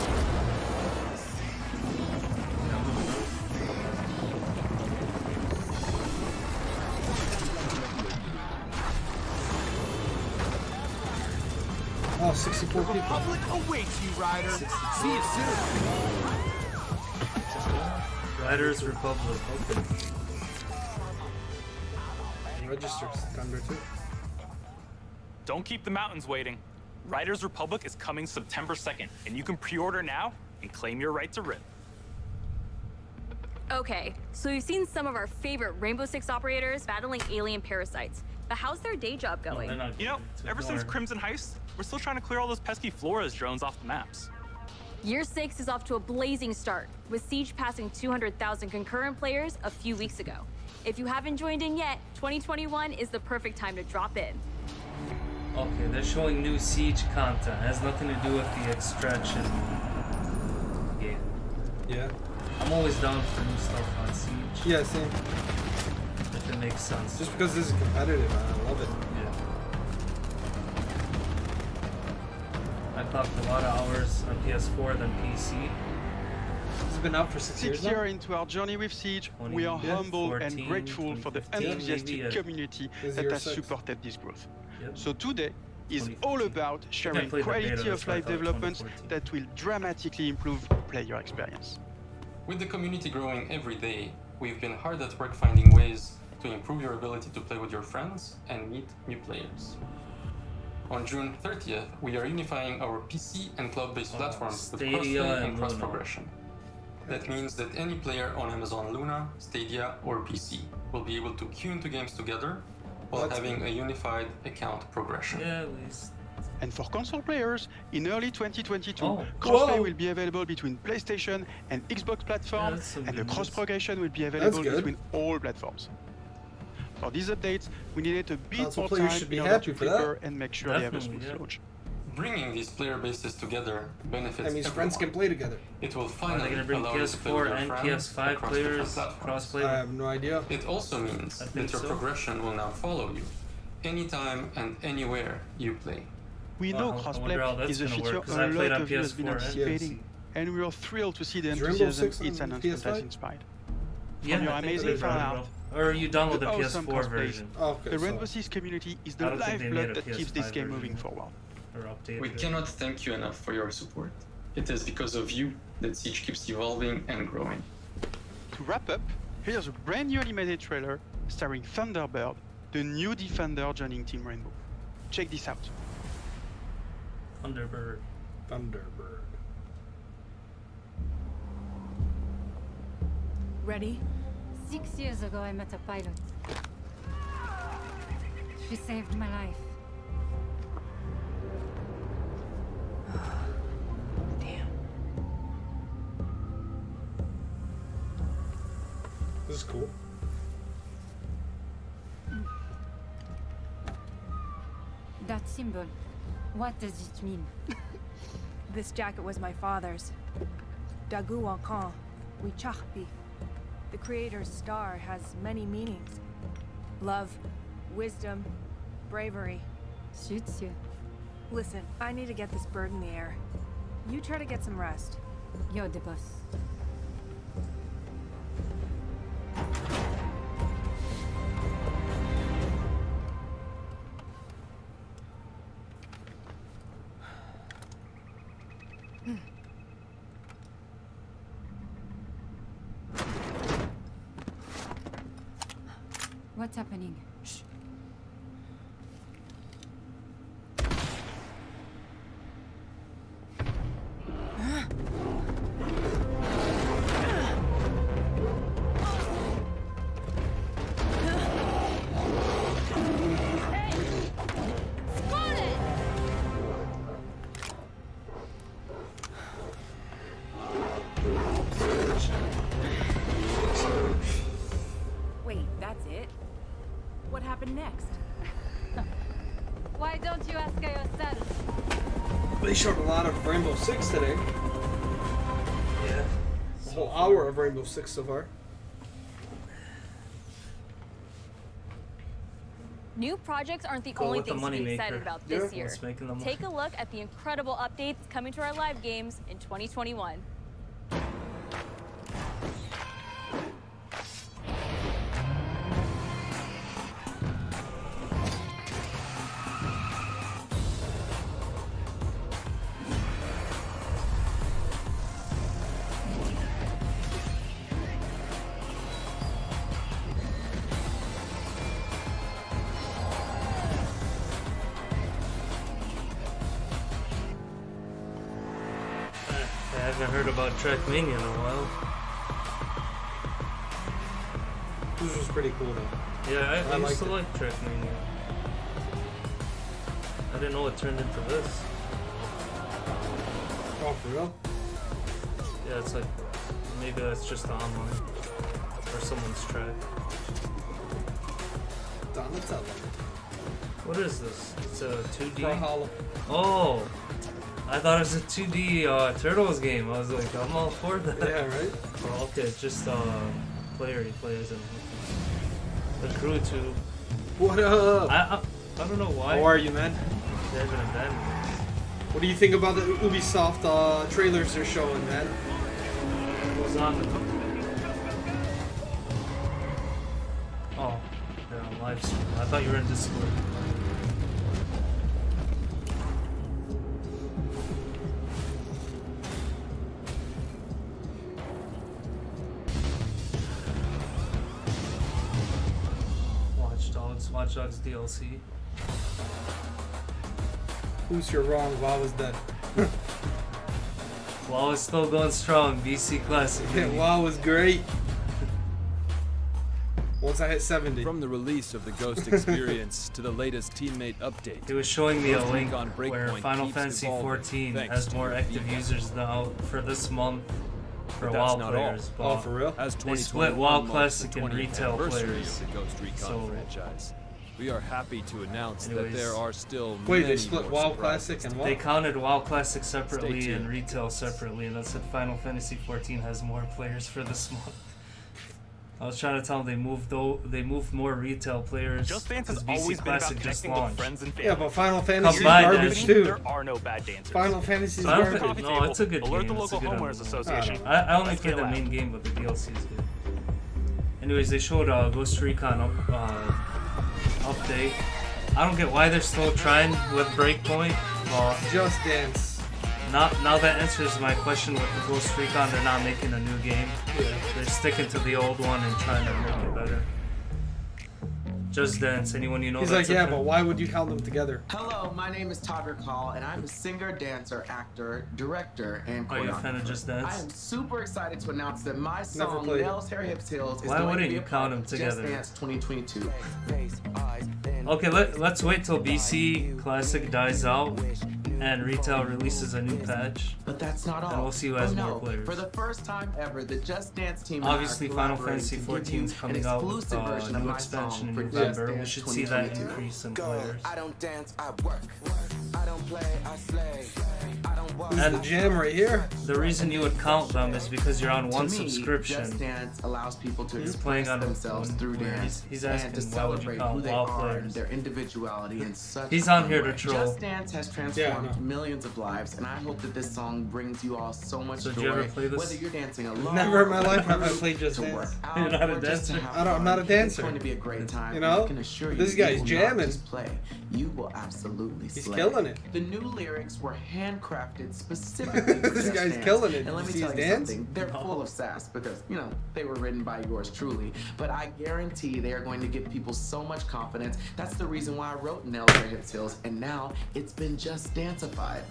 Oh, 64 people. The Republic awaits you, Ryder. See you soon. Riders Republic, open. Register Thunder too. Don't keep the mountains waiting. Riders Republic is coming September 2nd, and you can pre-order now and claim your right to rip. Okay, so we've seen some of our favorite Rainbow Six operators battling alien parasites, but how's their day job going? You know, ever since Crimson Heist, we're still trying to clear all those pesky Flores drones off the maps. Year 6 is off to a blazing start, with Siege passing 200,000 concurrent players a few weeks ago. If you haven't joined in yet, 2021 is the perfect time to drop in. Okay, they're showing new Siege content. It has nothing to do with the extraction game. Yeah. I'm always down for new stuff on Siege. Yeah, same. If it makes sense. Just because this is competitive, I love it. Yeah. I clocked a lot of hours on PS4 than PC. It's been out for 6 years. 6 years into our journey with Siege, we are humble and grateful for the enthusiastic community that has supported this growth. So today is all about sharing quality of life developments that will dramatically improve player experience. With the community growing every day, we've been hard at work finding ways to improve your ability to play with your friends and meet new players. On June 30th, we are unifying our PC and cloud-based platforms with crossplay and cross-progression. That means that any player on Amazon Luna, Stadia, or PC will be able to queue into games together while having a unified account progression. Yeah, at least. And for console players, in early 2022, crossplay will be available between PlayStation and Xbox platforms, and the cross-progression will be available between all platforms. For these updates, we needed a bit more time in order to prepare and make sure they have a smooth launch. Bringing these player bases together benefits That means everyone. friends can play together. It will Are finally they gonna bring allow you to play with PS4 your and friends PS5 across players different platforms. cross-play? I have no idea. It also means that your progression will now follow you anytime and anywhere you play. We know crossplay is a feature a lot of you has been anticipating, and we are thrilled to see the enthusiasm its announcement has inspired. From your amazing fan art, or you download the awesome PS4 crossplays, version. the Rainbow Six community is the lifeblood that keeps this game moving forward. We cannot thank you enough for your support. It is because of you that Siege keeps evolving and growing. To wrap up, here's a brand new animated trailer starring Thunderbird, the new Defender joining Team Rainbow. Check this out. Thunderbird. Thunderbird. Ready? 6 years ago, I met a pilot. She saved my life. Damn. This is cool. That symbol, what does it mean? This jacket was my father's. Dagu Wankan, Wichachpi. The Creator's star has many meanings. Love, wisdom, bravery. Suits you. Listen, I need to get this bird in the air. You try to get some rest. You're the boss. What's happening? Shh. happen next? Why don't you ask her yourself? They showed a lot of Rainbow Six today. Yeah. A whole hour of Rainbow Six so far. New projects aren't the Go only with the things to be moneymaker. excited about this year. Let's make them Take a look at the incredible updates coming to our live games in 2021. I haven't heard about Trackmania in a while. This was pretty cool though. Yeah, I used to liked like Trackmania. I didn't know it turned into this. Oh, for real? Yeah, it's like, maybe that's just online. Or someone's track. Donatello. What is this? It's a 2D? Brawlhalla. Oh! I thought it was a 2D Turtles game. I was like, I'm all for that. Yeah, right? Oh, okay, it's just player he plays and the crew too. What up? I don't know why. How are you, man? They haven't abandoned me. What do you think about the Ubisoft trailers they're showing, man? What's on the Oh, they're on live stream. I thought you were in Discord. Watch Dogs DLC. Who's your wrong? WoW is dead. WoW is still going strong. BC Classic. Yeah, WoW was great. Once I hit 70. From the release of the Ghost experience to the latest teammate update. It was showing me a link on where Final Fantasy 14 has more active users now for this month for WoW players. Oh, for real? As they split WoW Classic and retail players. Of the Ghost Recon So, franchise. We are happy to announce anyways, that there are still Wait, many they split more WoW Classic and what? They counted WoW Classic separately Stay tuned. and retail separately, and that said Final Fantasy 14 has more players for this month. I was trying to tell them they moved more retail players. Just Dance has because always BC been about Classic just connecting with launched. friends and family. Yeah, but Final Fantasy's Combined garbage dancing. too. There are no bad dancers. Final Fantasy's Final garbage. Fantasy, no, it's a good Alert game. the It's a local good homeowners MMO. association. I only Let's played get the loud. main game, but the DLC is good. Anyways, they showed a Ghost Recon update. I don't get why they're still trying with Breakpoint. Just Dance. Now that answers my question with the Ghost Recon. They're not making a new game. Yeah. They're sticking to the old one and trying to make it better. Just Dance. Anyone you know? He's that's like, yeah, a fan? but why would you count them together? Hello, my name is Todrick Hall, and I'm a singer, dancer, actor, director, and choreographer. Are you a fan of Just Dance? I am super excited to announce that my Never song played it. Nails, Hair, Hips, Heels is Why going to wouldn't be you a count part them of together? Just Dance 2022. Okay, let's wait till BC Classic dies out and retail releases a new patch. But that's not all. And we'll see who has Oh, no. more players. For the first time ever, the Just Dance team and I are Obviously, Final collaborating Fantasy to 14 give is you coming an out with exclusive version of new my expansion in song for Just November. We Dance should see that 2022. increase in players. I don't dance, I work. I don't play, I slay. I don't work. This is the jam right here. The reason you would count them is because you're on one To me, subscription. Just Dance allows people to He's express playing on themselves one through where dance he's and asking to why would you celebrate count who they WoW are and players. their individuality in such He's a on fun here to way. troll. Just Dance has transformed millions of lives, and I hope that this song brings you all so much So did joy. you ever play this? Whether you're dancing alone, Never in my life have I to played Just work Dance. out, You're not a or just to dancer? have I'm not a fun. dancer. It's going to be a great time. You know? I can assure you, This you guy's will jamming. Not just play. You will absolutely He's slay. killing it. The new lyrics were handcrafted specifically for This Just guy's Dance. killing it. And let You me see tell his you dance? something. They're full of sass because, you know, they were written by yours truly. But I guarantee they are going to give people so much confidence. That's the reason why I wrote Nails, Hair, Hips, Heels, and now it's been Just Danceified.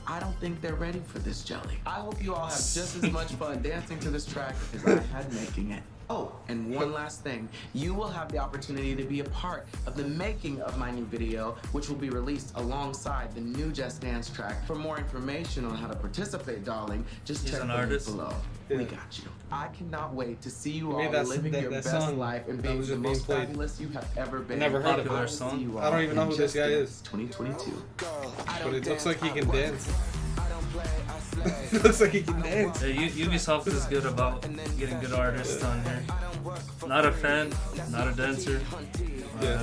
I don't think they're ready for this jelly. I hope you all have just as much fun dancing to this track as I had making it. Oh, and one last thing. You will have the opportunity to be a part of the making of my new video, which will be released alongside the new Just Dance track. For more information on how to participate, darling, just check the link below. Yeah. We got you. I cannot wait to see you all living your best life and being the most fabulous you have ever been. Never heard of that song. I don't even know who this guy is. 2022. But it looks like he can dance. It looks like he can dance. Yeah, Ubisoft is good about getting good artists on here. Not a fan, not a dancer. Yeah.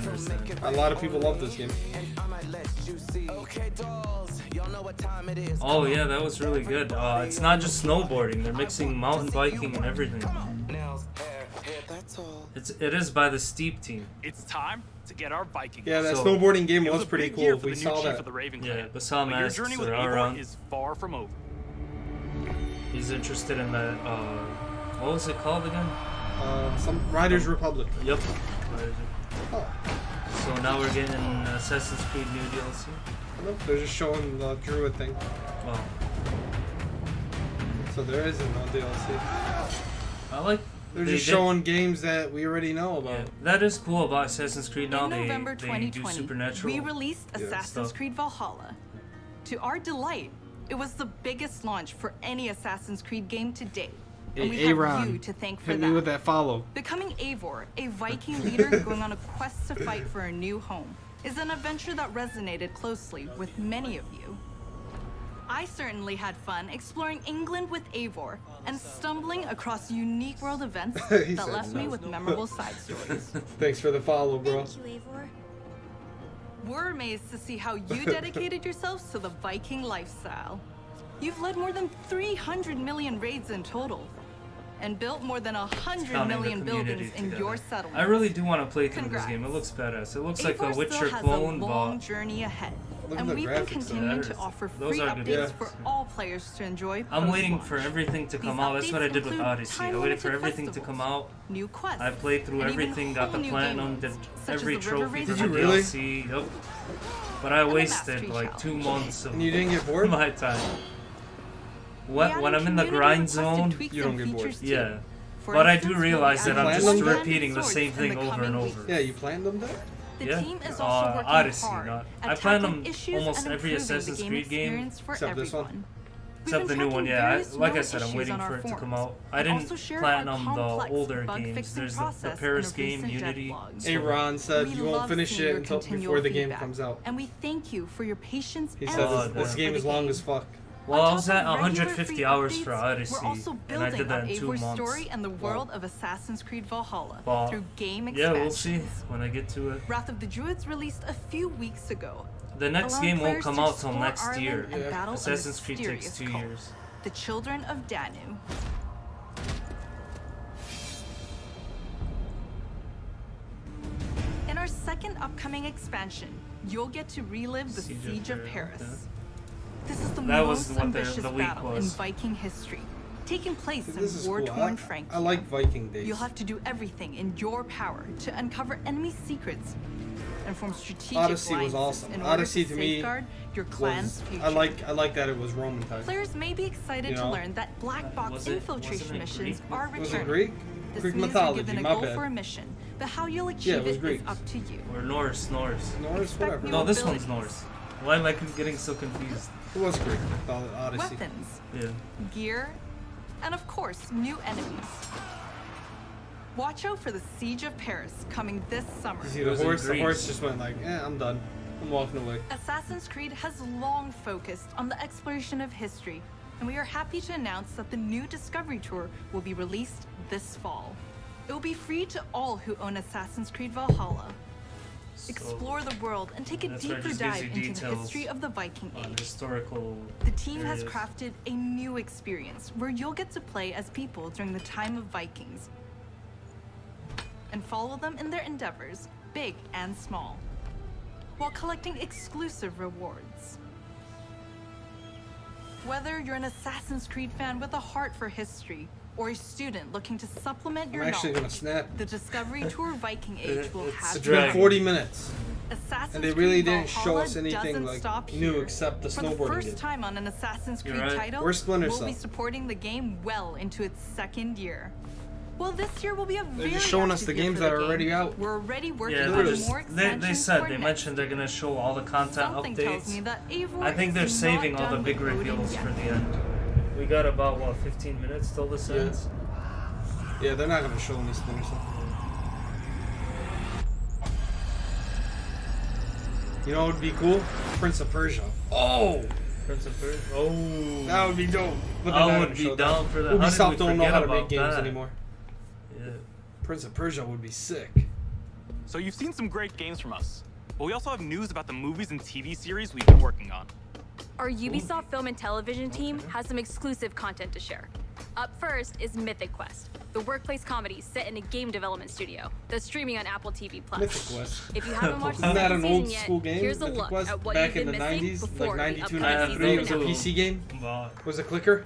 A lot of people love this game. Oh yeah, that was really good. It's not just snowboarding; they're mixing mountain biking and everything. It is by the Steep team. It's time to get our Viking. Yeah, that snowboarding game was pretty cool. We saw that. Yeah, Bassam Your asks journey with are Eivor around. is far from over. He's interested in that. What was it called again? Some Riders Republic. Yep. Oh. So now we're getting Assassin's Creed new DLC. Nope, they're just showing the Druid thing. Oh. So there isn't no DLC. I like. They're just showing games that we already know about. Yeah, that is cool about Assassin's Creed now. In November they 2020, do supernatural. we released Assassin's Creed Valhalla. To our delight, it was the biggest launch for any Assassin's Creed game to date. And we have you to thank for Hit that. me with that follow. Becoming Eivor, a Viking leader going on a quest to fight for a new home, is an adventure that resonated closely with many of you. I certainly had fun exploring England with Eivor and stumbling across unique world events that left me with memorable side stories. Thanks for the follow, bro. Thank you, Eivor. We're amazed to see how you dedicated yourselves to the Viking lifestyle. You've led more than 300 million raids in total, and built more than 100 million buildings in your settlement. I really do want to play through this game. It looks badass. It looks like a Witcher clone, a long journey ahead. And we've been continuing to offer free updates for all players to enjoy. I'm waiting for everything to come out. That's what I did with Odyssey. I waited for everything to come out. New quests. I played through everything, got the platinum, did every trophy for the really? DLC. Yep. But I wasted like 2 months of and you didn't get bored? my time. When I'm in the grind zone, you don't get bored. Yeah. But I do realize that I'm just repeating the same thing over and over. Yeah, you planned them there? Yeah, team is also working Odyssey, hard not. at I plan tackling on issues almost and every improving Assassin's the game Creed game, experience for except this one. everyone. Except the new one, yeah. Like I said, I'm waiting for it to come out. I didn't plan on the older games. There's the Paris game, Unity. Aaron said you won't finish it until before the game comes out. And we thank you for your patience. He said this game is long as fuck. Well, I was at 150 hours for Odyssey, and I did that in 2 months. Story and the world of Assassin's Creed Valhalla through game yeah, expansions. we'll see when I get to it. Wrath of the Druids released a few weeks ago. The next game won't come out till next Ireland year. and battle Assassin's a Creed takes 2 mysterious years. cult, The Children of Danu. In our second upcoming expansion, you'll get to relive the Siege of Paris. Yeah. This is the That was most what ambitious the leak battle was. in Viking history, taking place This is in war-torn cool. Frankfurt. I like Viking days. You'll have to do everything in your power to uncover enemy secrets and form strategic Odyssey was alliances awesome. in order Odyssey to to me safeguard your clan's future. I like that it was Roman times. Players may be excited to learn that black box infiltration missions are returning. Was it Greek? This Greek means mythology, you're given a my goal bad. for a mission, but how you'll Yeah, achieve it was it Greek. is up to you. Or Norse. Norse, whatever. No, this one's Norse. Why am I getting so confused? It was Greek. Odyssey. Weapons, Yeah. gear, and of course, new enemies. Watch out for the Siege of Paris coming this summer. You see the horse? The horse just went like, I'm done. I'm walking away. Assassin's Creed has long focused on the exploration of history, and we are happy to announce that the new Discovery Tour will be released this fall. It will be free to all who own Assassin's Creed Valhalla. Explore the world and take a That's where it deeper just gives dive you into the details history of the Viking on Age. historical The team has areas. crafted a new experience where you'll get to play as people during the time of Vikings and follow them in their endeavors, big and small, while collecting exclusive rewards. Whether you're an Assassin's Creed fan with a heart for history or a student looking to supplement your I'm actually gonna knowledge, snap. the Discovery Tour Viking Age will have It's you been covered. 40 minutes. Assassin's And they really Creed didn't show Valhalla us anything doesn't like stop new here. except the For the snowboarding first game. time on an Assassin's You're Creed right. title, Where's Splinter we'll be Cell? supporting the game well into its second year. Well, this year will be a very They're just showing us active the year games for the that are game. already out. We're already working Yeah, on they more extensions said for they next. mentioned they're gonna show all the content Something tells updates. me that Eivor I think they're is saving not all the done big with Odin reveals yet. for the end. We got about what 15 minutes till this ends. Yeah, they're not gonna show them this thing or something. You know what would be cool? Prince of Persia. Oh! Prince of Persia. Oh, that would be dope. But I would be down for that. Ubisoft don't know how to make about games that? anymore. Yeah. Prince of Persia would be sick. So you've seen some great games from us, but we also have news about the movies and TV series we've been working on. Our Ubisoft Film and Television team has some exclusive content to share. Up first is Mythic Quest, the workplace comedy set in a game development studio that's streaming on Apple TV+. Mythic Quest. If you haven't watched the Isn't that second an old season yet, school game? here's a Mythic look Quest? at what Back you've in been the missing 90s, before like the 92, upcoming 93. It was a season PC game. Was it clicker?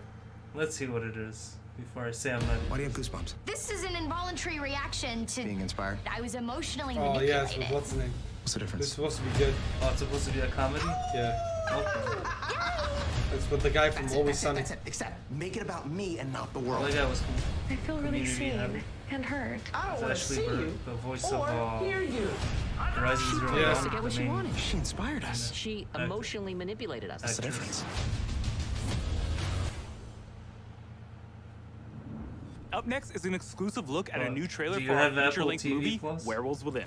Let's see what it is before I say I'm not. Why do you have goosebumps? This is an involuntary reaction to Being inspired? I was emotionally Oh yeah, manipulated. so what's the name? What's the difference? This is supposed to be good. Oh, it's supposed to be a comedy? Yeah. Okay. That's with the guy from Always Sunny. That's it. Except make it about me and not the world. Oh, that guy was cool. I feel really Community seen heavy. and heard. It's actually the voice of Horizon Zero Yeah. Dawn. To get what the she main wanted. She inspired us. She actor. emotionally manipulated us. That's the difference. Up next is an exclusive look at a new trailer do you for our have Apple feature-length TV movie, Plus? Werewolves Within.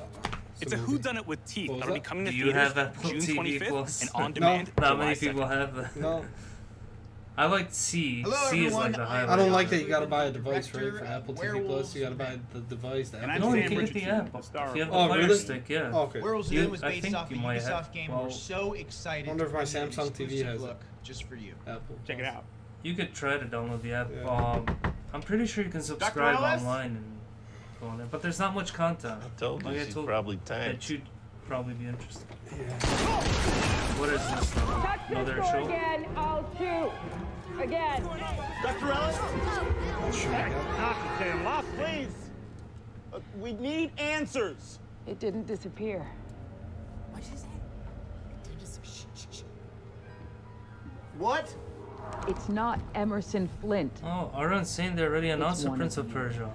It's a whodunit with teeth What was that'll be that? coming to Do you theaters have Apple June TV 25th Plus? and on demand Not July many people 2nd. have that. No. I like C. Hello, C everyone. is like the highlight. I don't like that you gotta buy a device, right? For Apple TV Plus, you gotta buy the device. The Apple No, you TV. can get the app. If you have the Oh, Fire really? Stick, yeah. Oh, okay. Werewolves You- Within was I based think off you the might Ubisoft have- game. well, We're so excited. I wonder if to my bring you an Samsung TV exclusive has it. look just for you. Apple. Check it out. You could try to download the app. Yeah. I'm pretty sure you can subscribe Ellis? online and go on there, but there's not much content. I told you, she's probably tanked. That you'd probably be interested. What is this? Another show? Again, I'll shoot. Again. Dr. Ellis? Oxygen, lost, please. We need answers. It didn't disappear. What? It's not Emerson Flint. Oh, Aaron's saying they already announced the one Prince of of Persia.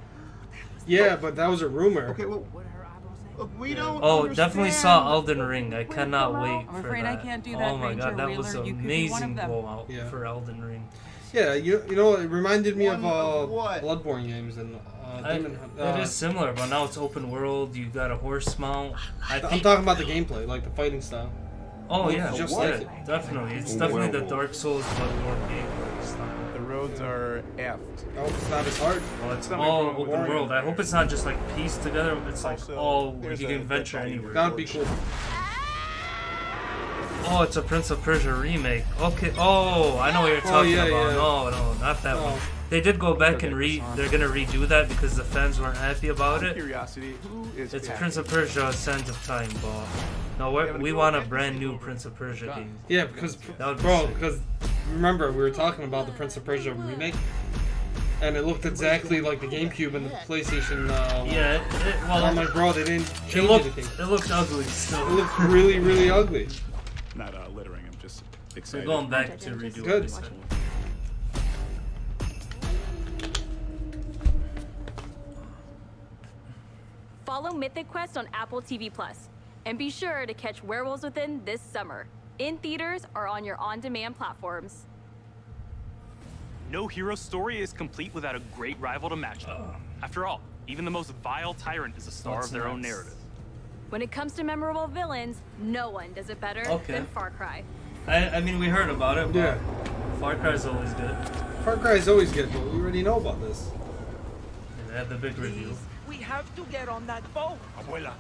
Yeah, but that was a rumor. Okay, well, look, we don't Oh, understand. definitely saw Elden Ring. I cannot wait I'm for afraid that. I can't do Oh that, my Ranger god, that was Wheeler. an You could be one amazing of them. blowout Yeah. for Elden Ring. Yeah, you know, it reminded me of One of what? Bloodborne games and Demon Hunt. It is similar, but now it's open world. You got a horse mount. I'm talking about the gameplay, like the fighting style. Oh Looks yeah, just yeah, like it. definitely. It's definitely the Dark Souls Bloodborne gameplay style. The roads are effed. I hope it's not as hard. Well, it's Something all wrong with open the world. I hope it's not just like pieced together. It's like Also, all there's you a can venture dead body anywhere. That'd be cool. Oh, it's a Prince of Persia remake. Okay. Oh, I know what you're talking yeah, about. yeah. No, not that one. They did go back and they're gonna redo that because the fans weren't happy about it. Curiosity, who is It's Patty? Prince of Persia: Sands of Time, ball. No, we want a brand new Prince of Persia game. Yeah, because That would be bro, sick. because remember we were talking about the Prince of Persia remake, and it looked exactly like the GameCube and the PlayStation. Yeah, well, I'm like, bro, they didn't it change looked anything. it looked ugly still. It looked really, really ugly. Not littering, I'm just They're excited. going back to redo Good. it. Follow Mythic Quest on Apple TV Plus, and be sure to catch Werewolves Within this summer, in theaters or on your on-demand platforms. No hero story is complete without a great rival to match it. After all, even the most vile tyrant is a star What's of their own next? narrative. When it comes to memorable villains, no one does it better Okay. than Far Cry. I mean, we heard about it, but Yeah. Far Cry is always good. Far Cry is always good, but we already know about this. They had the big review. We have to get on that boat. Abuela,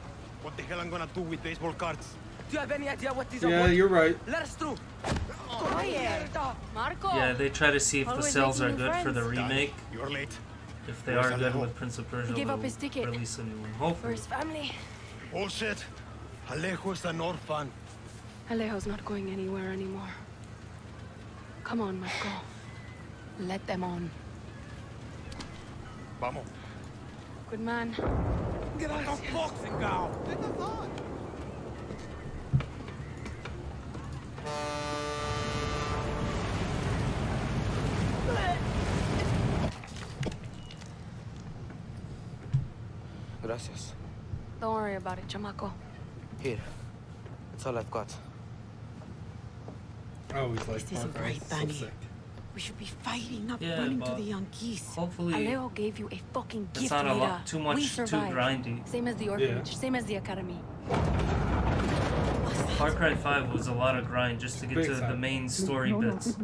what the hell I'm gonna do with baseball cards? Do you have any idea what is Yeah, you're right. Let us through. Marco! Yeah, they try to see if the Always sales are making new good for the friends. remake. You're late. If they Where's are good Alejo? with Prince of Persia, He gave up they'll his ticket. release a new one. For Hopefully. his family. Bullshit. Alejo is an orphan. Alejo's not going anywhere anymore. Come on, Marco. Let them on. Vamos. Good man. Gracias. Boxing now. Gracias. Don't worry about it, chamaco. Here. That's all I've got. I always like This isn't Far Cry. right, It's so Bunny. sick. We should be fighting, not Yeah, running to but the young geese. hopefully Alejo gave you a fucking it's gift, not a Leda. lot too much We too survived. grindy. Same as the orphanage, same as the academy. Far Cry 5 was a lot of grind just to get to the main story bits.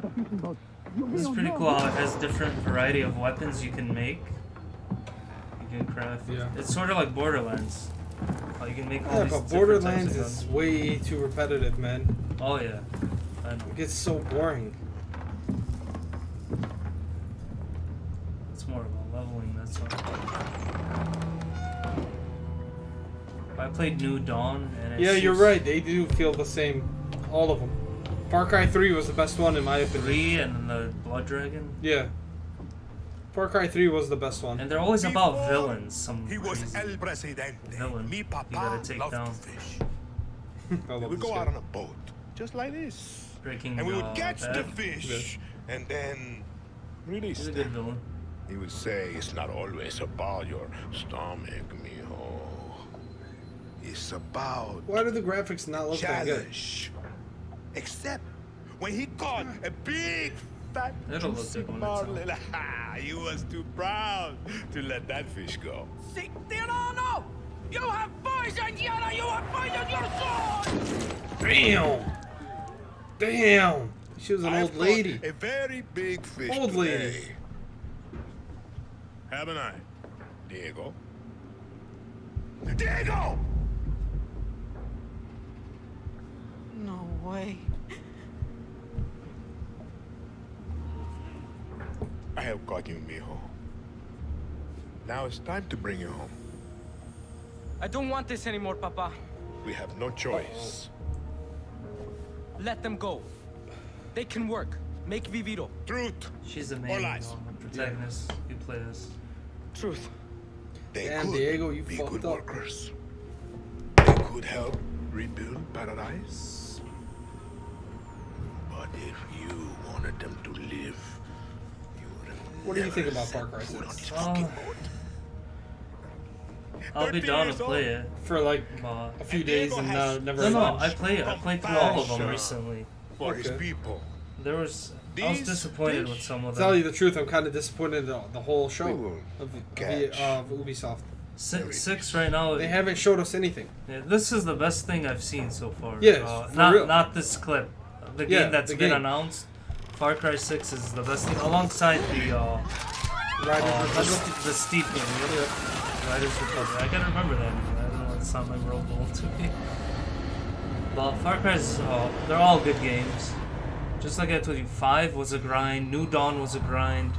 This is pretty cool how it has different variety of weapons you can make. You can craft. Yeah. It's sort of like Borderlands. How you can make all Yeah, these but different types Borderlands of is guns. way too repetitive, man. Oh yeah. I know. It gets so boring. It's more about leveling, that's all. I played New Dawn and it's Yeah, you're just right. They do feel the same. All of them. Far Cry 3 was the best one in my opinion. 3 and the Blood Dragon. Yeah. Far Cry 3 was the best one. And they're always about villains. Some He was crazy El Presidente. villain Mi you papa gotta take loved down. to fish. I love We would this go guy. out on a boat, just like this. Breaking And we would catch the bad. fish and then release He's a good them. villain. He would say, it's not always about your stomach, mijo. It's about Why do the graphics not look that good? challenge. Except when he caught a big, fat, It'll look juicy good when it's marlin. He was too proud to let that fish go. Si, Tirano! You have poisoned Yara! You have poisoned your sword! Damn! Damn! She was an I've old caught lady. A very big fish Old lady. today. Haven't I, Diego? Diego! No way. I have caught you, mijo. Now it's time to bring you home. I don't want this anymore, Papa. We have no choice. Let them go. They can work. Make Viviro. Truth. She's the Or main lies. protagonist. You play as. Truth. They Damn, could Diego, you be fucked good up. workers. They could help rebuild paradise. But if you wanted them to live, you would have What do you think never about Far Cry set foot 6? on this fucking boat. I'll be 30 down to years play old. it. For like But a few days and never. no, watched. I played through all of them Compassion recently. For his Okay. people. There was I was These disappointed fish- with some of To tell them. you the truth, I'm kind of disappointed in the whole show We will of catch Ubisoft. Six right now. They haven't showed us anything. Yeah, this is the best thing I've seen so far. Yes, for not real. not this clip. The Yeah, game that's the been game. announced. Far Cry 6 is the best thing, alongside the the Steep game. Riders Republic. I gotta remember that. I don't know. It's not memorable to me. But Far Cry's they're all good games. Just like I told you, 5 was a grind. New Dawn was a grind.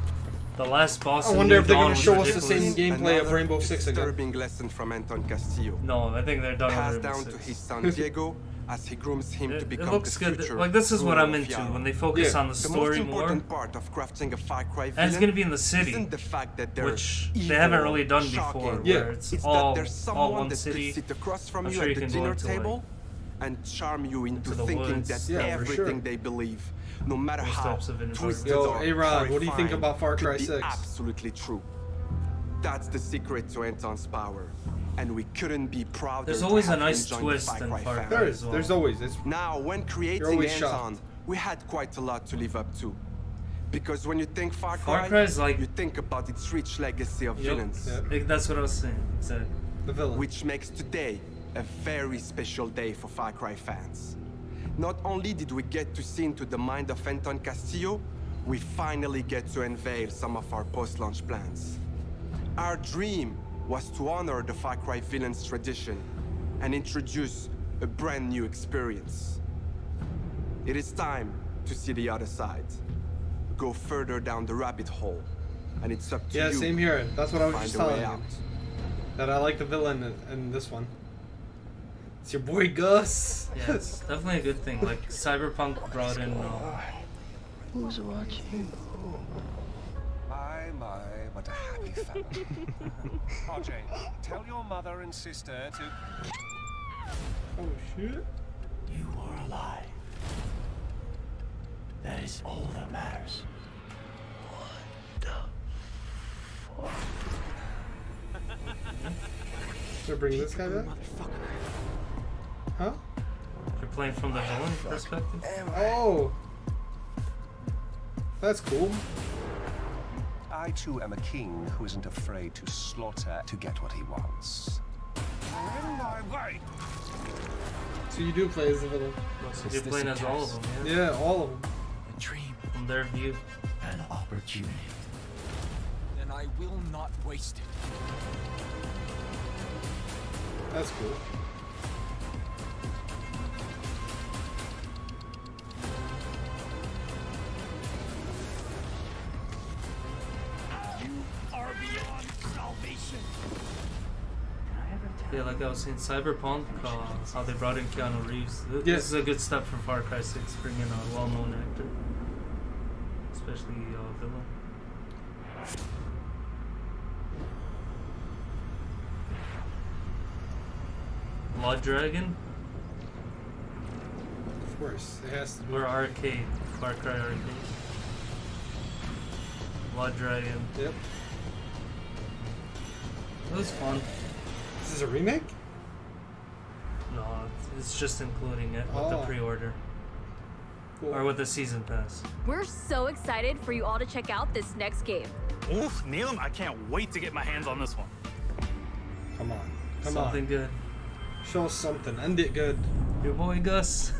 The last boss. I in wonder New if they're Dawn gonna was show us the ridiculous. same gameplay of Rainbow Six again. Disturbing lesson from Anton Castillo. No, I think they're done with Passed Rainbow down Six. to his son Diego as he grooms him to It become looks the good. future Like this is what ruler I'm of into Yara. when they focus on the story the most more. important part of crafting a Far Cry villain And it's gonna be in the city, isn't the fact that they're which they evil, haven't really done shocking. before. Yeah. Where it's It's all that there's all someone one that city. could sit across from I'm you sure at you the can go dinner into, table and charm you into the thinking woods. that Yeah, for everything sure. they believe, no matter Those how types of twisted Yo, or A-Rod, what do you think horrifying, about Far Cry could be 6? absolutely true. That's the secret to Anton's power, and we couldn't be prouder. There's to always a have him nice join twist the in Far Cry Far Cry family. There as is. well. There's always. It's Now, when creating always Anton, shocked. we had quite a lot to live up to. Because when you think Far Far Cry, Cry's like- you think about its rich legacy of villains. That's what I was saying. Exactly. The villain. Which makes today a very special day for Far Cry fans. Not only did we get to see into the mind of Anton Castillo, we finally get to unveil some of our post-launch plans. Our dream was to honor the Far Cry villain's tradition and introduce a brand new experience. It is time to see the other side. Go further down the rabbit hole, and it's up to Yeah, you. same here. That's what I was to just find a way telling you. out. That I like the villain in this one. It's your boy Gus. Yeah, it's definitely a good thing. Like Cyberpunk brought in. Who's watching? My, what a happy family. RJ, tell your mother and sister to... Oh shit. You are alive. That is all that matters. What the fuck? They're bringing this guy back? Huh? You're playing from the villain perspective? Oh! That's cool. I too am a king who isn't afraid to slaughter to get what he wants. In my way. So you do play as the villain? So you're playing as all of them, yeah? Yeah, all of them. A dream. From their view. An opportunity. Then I will not waste it. That's cool. You are beyond salvation. Yeah, like I was saying, Cyberpunk, how they brought in Keanu Reeves. This Yes. is a good step for Far Cry 6, bringing in a well-known actor. Especially villain. Blood Dragon? Of course, it has to be. Or Arcade. Far Cry Arcade. Blood Dragon. Yep. It was fun. This is a remake? No, it's just including it with the pre-order. Cool. Or with the season pass. We're so excited for you all to check out this next game. Oof, Neelam, I can't wait to get my hands on this one. Come on. Come Something on. good. Show us something. End it good. Your boy Gus.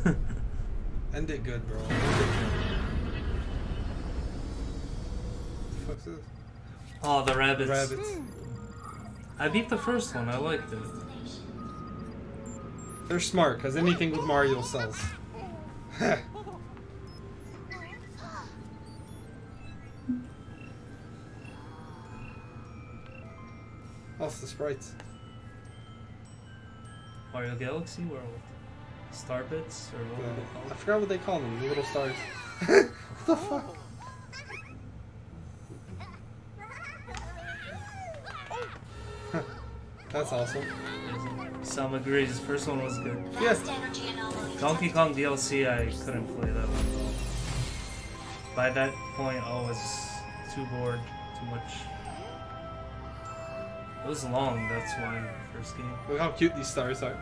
End it good, bro. End it good. What the fuck's this? Oh, the rabbits. Rabbits. I beat the first one. I liked it. They're smart, because anything with Mario sells. How's the sprites? Mario Galaxy World. Starbits? Or what would they call I it? forgot what they call them, the little stars. What the fuck? That's awesome. Sam agrees. First one was good. Yes. Donkey Kong DLC, I couldn't play that one though. By that point, I was too bored. Too much. It was long, that's why the first game. Look how cute these stars are.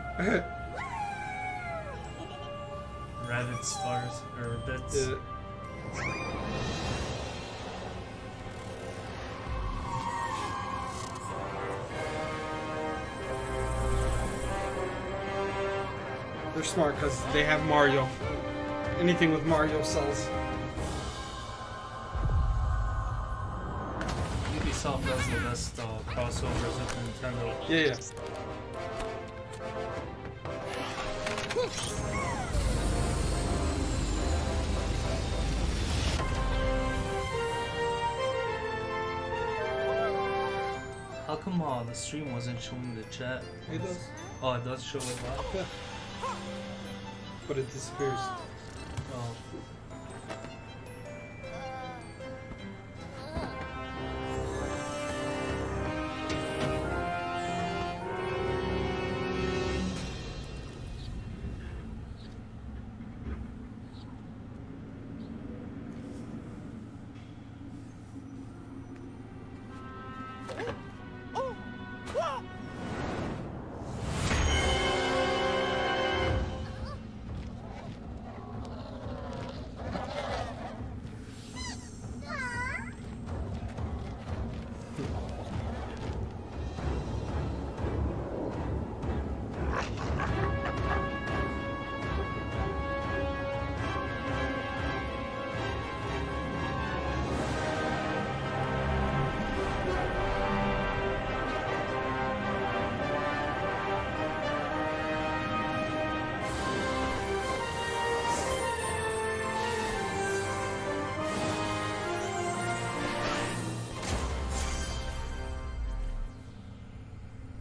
Rabbit stars, or bits. Yeah. They're smart because they have Mario. Anything with Mario sells. Ubisoft does the best crossovers with Nintendo. Yeah, yeah. How come the stream wasn't showing the chat? It does. Oh, it does show it live? Yeah. But it disappears. Oh.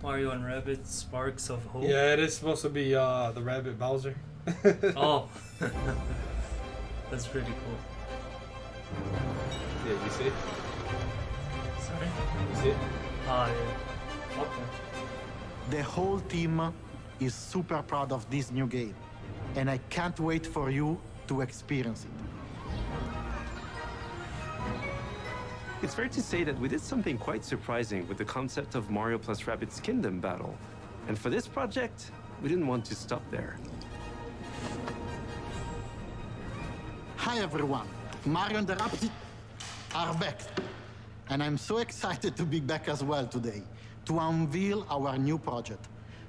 Mario and Rabbit Sparks of Hope. Yeah, it is supposed to be the Rabbit Bowser. Oh. That's pretty cool. Yeah, you see? Sorry? You see it? Ah, yeah. Okay. The whole team is super proud of this new game, and I can't wait for you to experience it. It's fair to say that we did something quite surprising with the concept of Mario plus Rabbids Kingdom battle. And for this project, we didn't want to stop there. Hi everyone, Mario and the Rabbids are back. And I'm so excited to be back as well today to unveil our new project,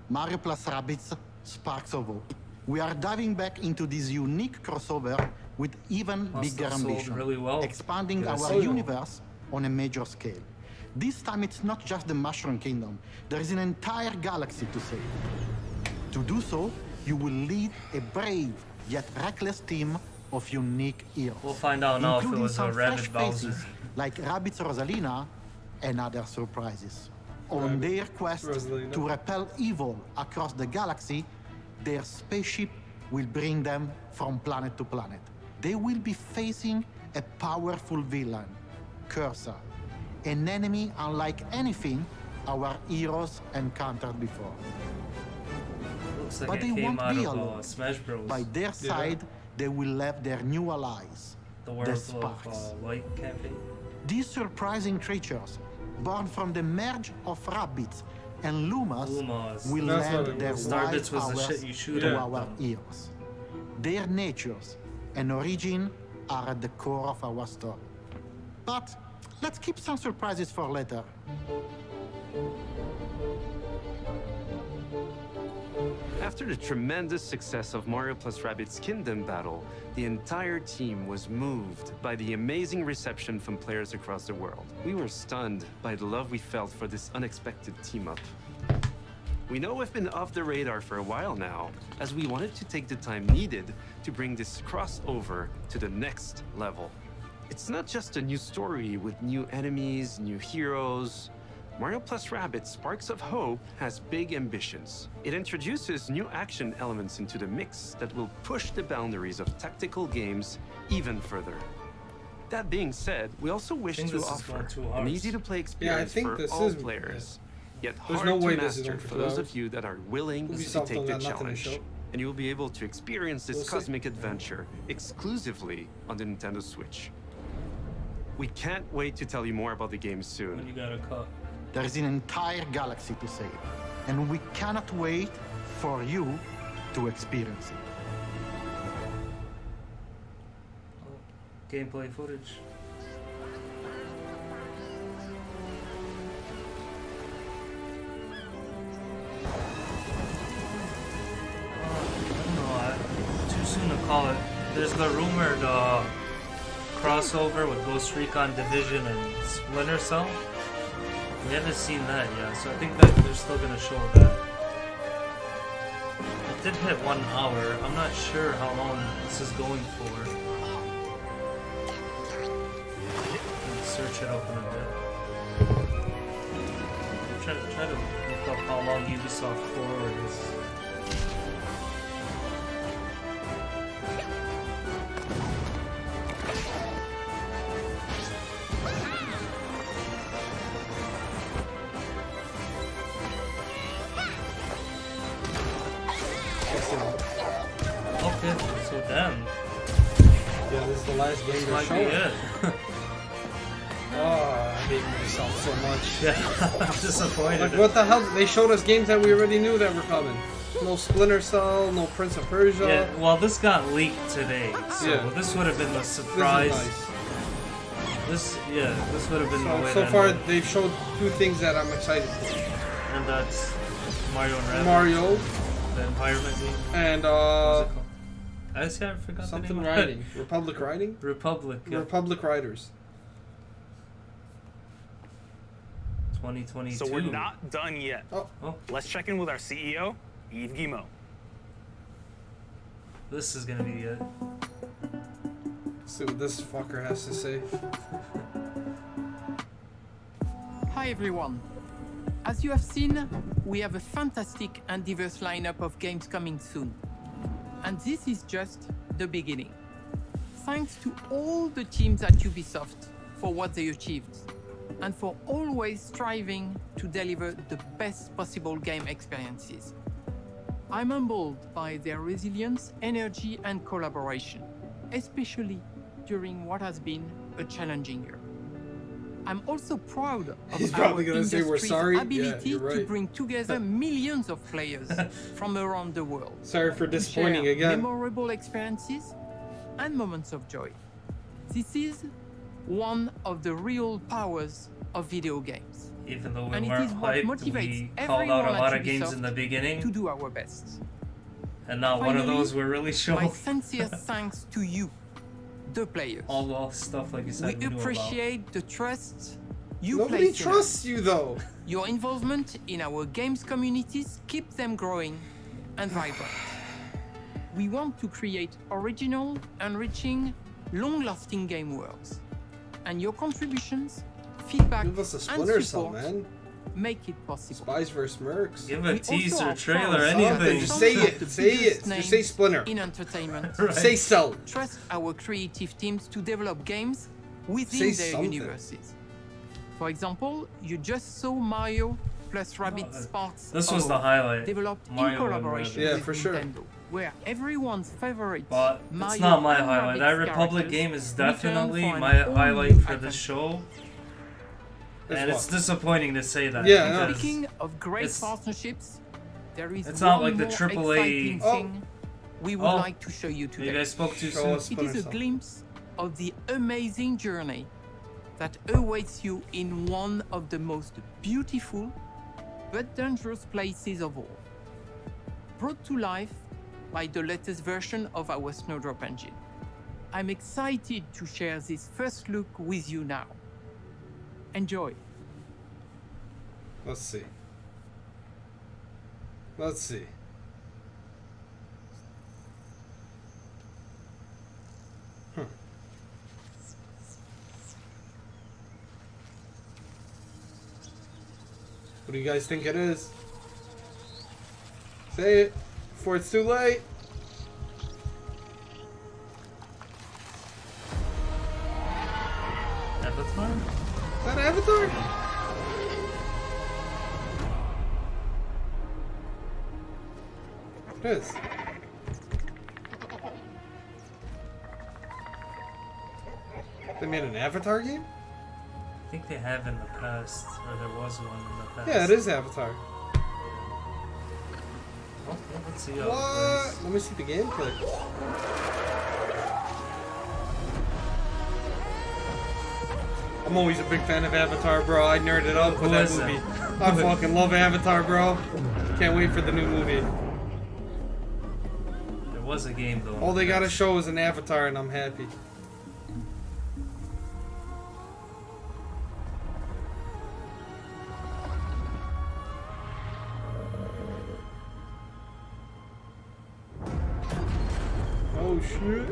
Mario plus Rabbids Sparks of Hope. We are diving back into this unique crossover with even bigger ambition, really well. expanding our universe on a major scale. This time it's not just the Mushroom Kingdom, there is an entire galaxy to save. To do so, you will lead a brave yet reckless team of unique heroes. We'll find out now if it including was a some Rabbit fresh Bowser. faces like Rabbids Rosalina and other surprises. On their quest to repel evil across the galaxy, their spaceship will bring them from planet to planet. They will be facing a powerful villain, Cursor, an enemy unlike anything our heroes encountered before. Looks like But it they came won't out be of alone. Smash Bros. By their side, they will have their new allies, the the World of Sparks. Light campaign. These surprising creatures, born from the merge of Rabbids and Lumas, will lend their wild Starbits was the powers shit you shoot to at our them. heroes. Their natures and origin are at the core of our story. But let's keep some surprises for later. After the tremendous success of Mario plus Rabbids Kingdom Battle, the entire team was moved by the amazing reception from players across the world. We were stunned by the love we felt for this unexpected team-up. We know we've been off the radar for a while now, as we wanted to take the time needed to bring this crossover to the next level. It's not just a new story with new enemies, new heroes. Mario plus Rabbids Sparks of Hope has big ambitions. It introduces new action elements into the mix that will push the boundaries of tactical games even further. That being said, we also wish to offer an easy-to-play experience for all players, yet There's hard no way to this is master going for for 2 those hours. of you that are willing to Ubisoft take don't the got nothing to challenge. show. And you will be able to experience this We'll see. cosmic adventure exclusively on the Nintendo Switch. We can't wait to tell you more about the game soon. When you got a cut. There is an entire galaxy to save, and we cannot wait for you to experience it. Gameplay footage. Too soon to call it. There's the rumored crossover with Ghost Recon Division and Splinter Cell. We haven't seen that yet, so I think that they're still gonna show that. It did hit 1 hour. I'm not sure how long this is going for. Let's search it up in a bit. Try to look up how long Ubisoft Forward is. Okay, so damn. Yeah, this is the last game they're Might be showing. it. Oh, I hate Ubisoft so much. Yeah, I'm disappointed. Like, what the hell? They showed us games that we already knew that were coming. No Splinter Cell, no Prince of Persia. Yeah, well, this got leaked today, so Yeah. this would have been the surprise. This This would have been the way So to far, end it. they've showed 2 things that I'm excited for. And that's Mario and Rabbids. Mario. The environment game. And, What's it called? I forgot something the name. Riding. Republic Riding? Republic. Yeah. Republic Riders. 2022. So we're not done yet. Oh. Let's check in with our CEO, Yves Guillemot. This is gonna be it. See what this fucker has to say. Hi everyone. As you have seen, we have a fantastic and diverse lineup of games coming soon. And this is just the beginning. Thanks to all the teams at Ubisoft for what they achieved, and for always striving to deliver the best possible game experiences. I'm humbled by their resilience, energy, and collaboration, especially during what has been a challenging year. I'm also proud of He's our probably gonna say we're industry's sorry. Yeah, ability you're right. to bring together millions of players from around the world. Sorry for disappointing Share again. memorable experiences and moments of joy. This is one of the real powers of video games. Even though we And it weren't is what hyped, motivates we called out a everyone lot at of games Ubisoft in the beginning, to do our best. and not one of Finally, those were really shown. My sincere thanks to you, the players. All the stuff like you said We we knew appreciate the trust you Nobody place in trusts us. you though. Your involvement in our games communities keeps them growing and vibrant. We want to create original, enriching, long-lasting game worlds. And your contributions, feedback, Give us a and Splinter Cell, support man. make it possible. Spies vs. Mercs. Give a We also teaser, are trailer, proud anything. Just some say of it. the Say biggest it. Just names say Splinter. in entertainment. Right. Say Cell. Trust our creative teams to develop games within Say their something. universes. For example, you just saw Mario plus Rabbids Sparks This was of the highlight. developed Mario in and collaboration Rabbids. Yeah, with for sure. Nintendo, where everyone's favorite But Mario it's not my and highlight. That Rabbids Republic characters game is return definitely for an my all-new highlight for adventure. this show. That's And what? it's disappointing to say that. Yeah, I know. because Speaking of great it's- partnerships, there is it's not one like the more AAA exciting thing we would Oh. like to show you today. Maybe I spoke too Show soon. us. It is a Cell. glimpse of the amazing journey that awaits you in one of the most beautiful but dangerous places of all. Brought to life by the latest version of our Snowdrop engine. I'm excited to share this first look with you now. Enjoy. Let's see. Let's see. What do you guys think it is? Say it before it's too late. Avatar? Is that Avatar? It is. They made an Avatar game? I think they have in the past, or there was one in the past. Yeah, it is Avatar. Okay, let's see how it What? plays. Let me see the gameplay. I'm always a big fan of Avatar, bro. I nerded up with Who that is movie. that? I fucking love Avatar, bro. Can't wait for the new movie. There was a game though. All they gotta show is an Avatar, and I'm happy. Oh shit. Is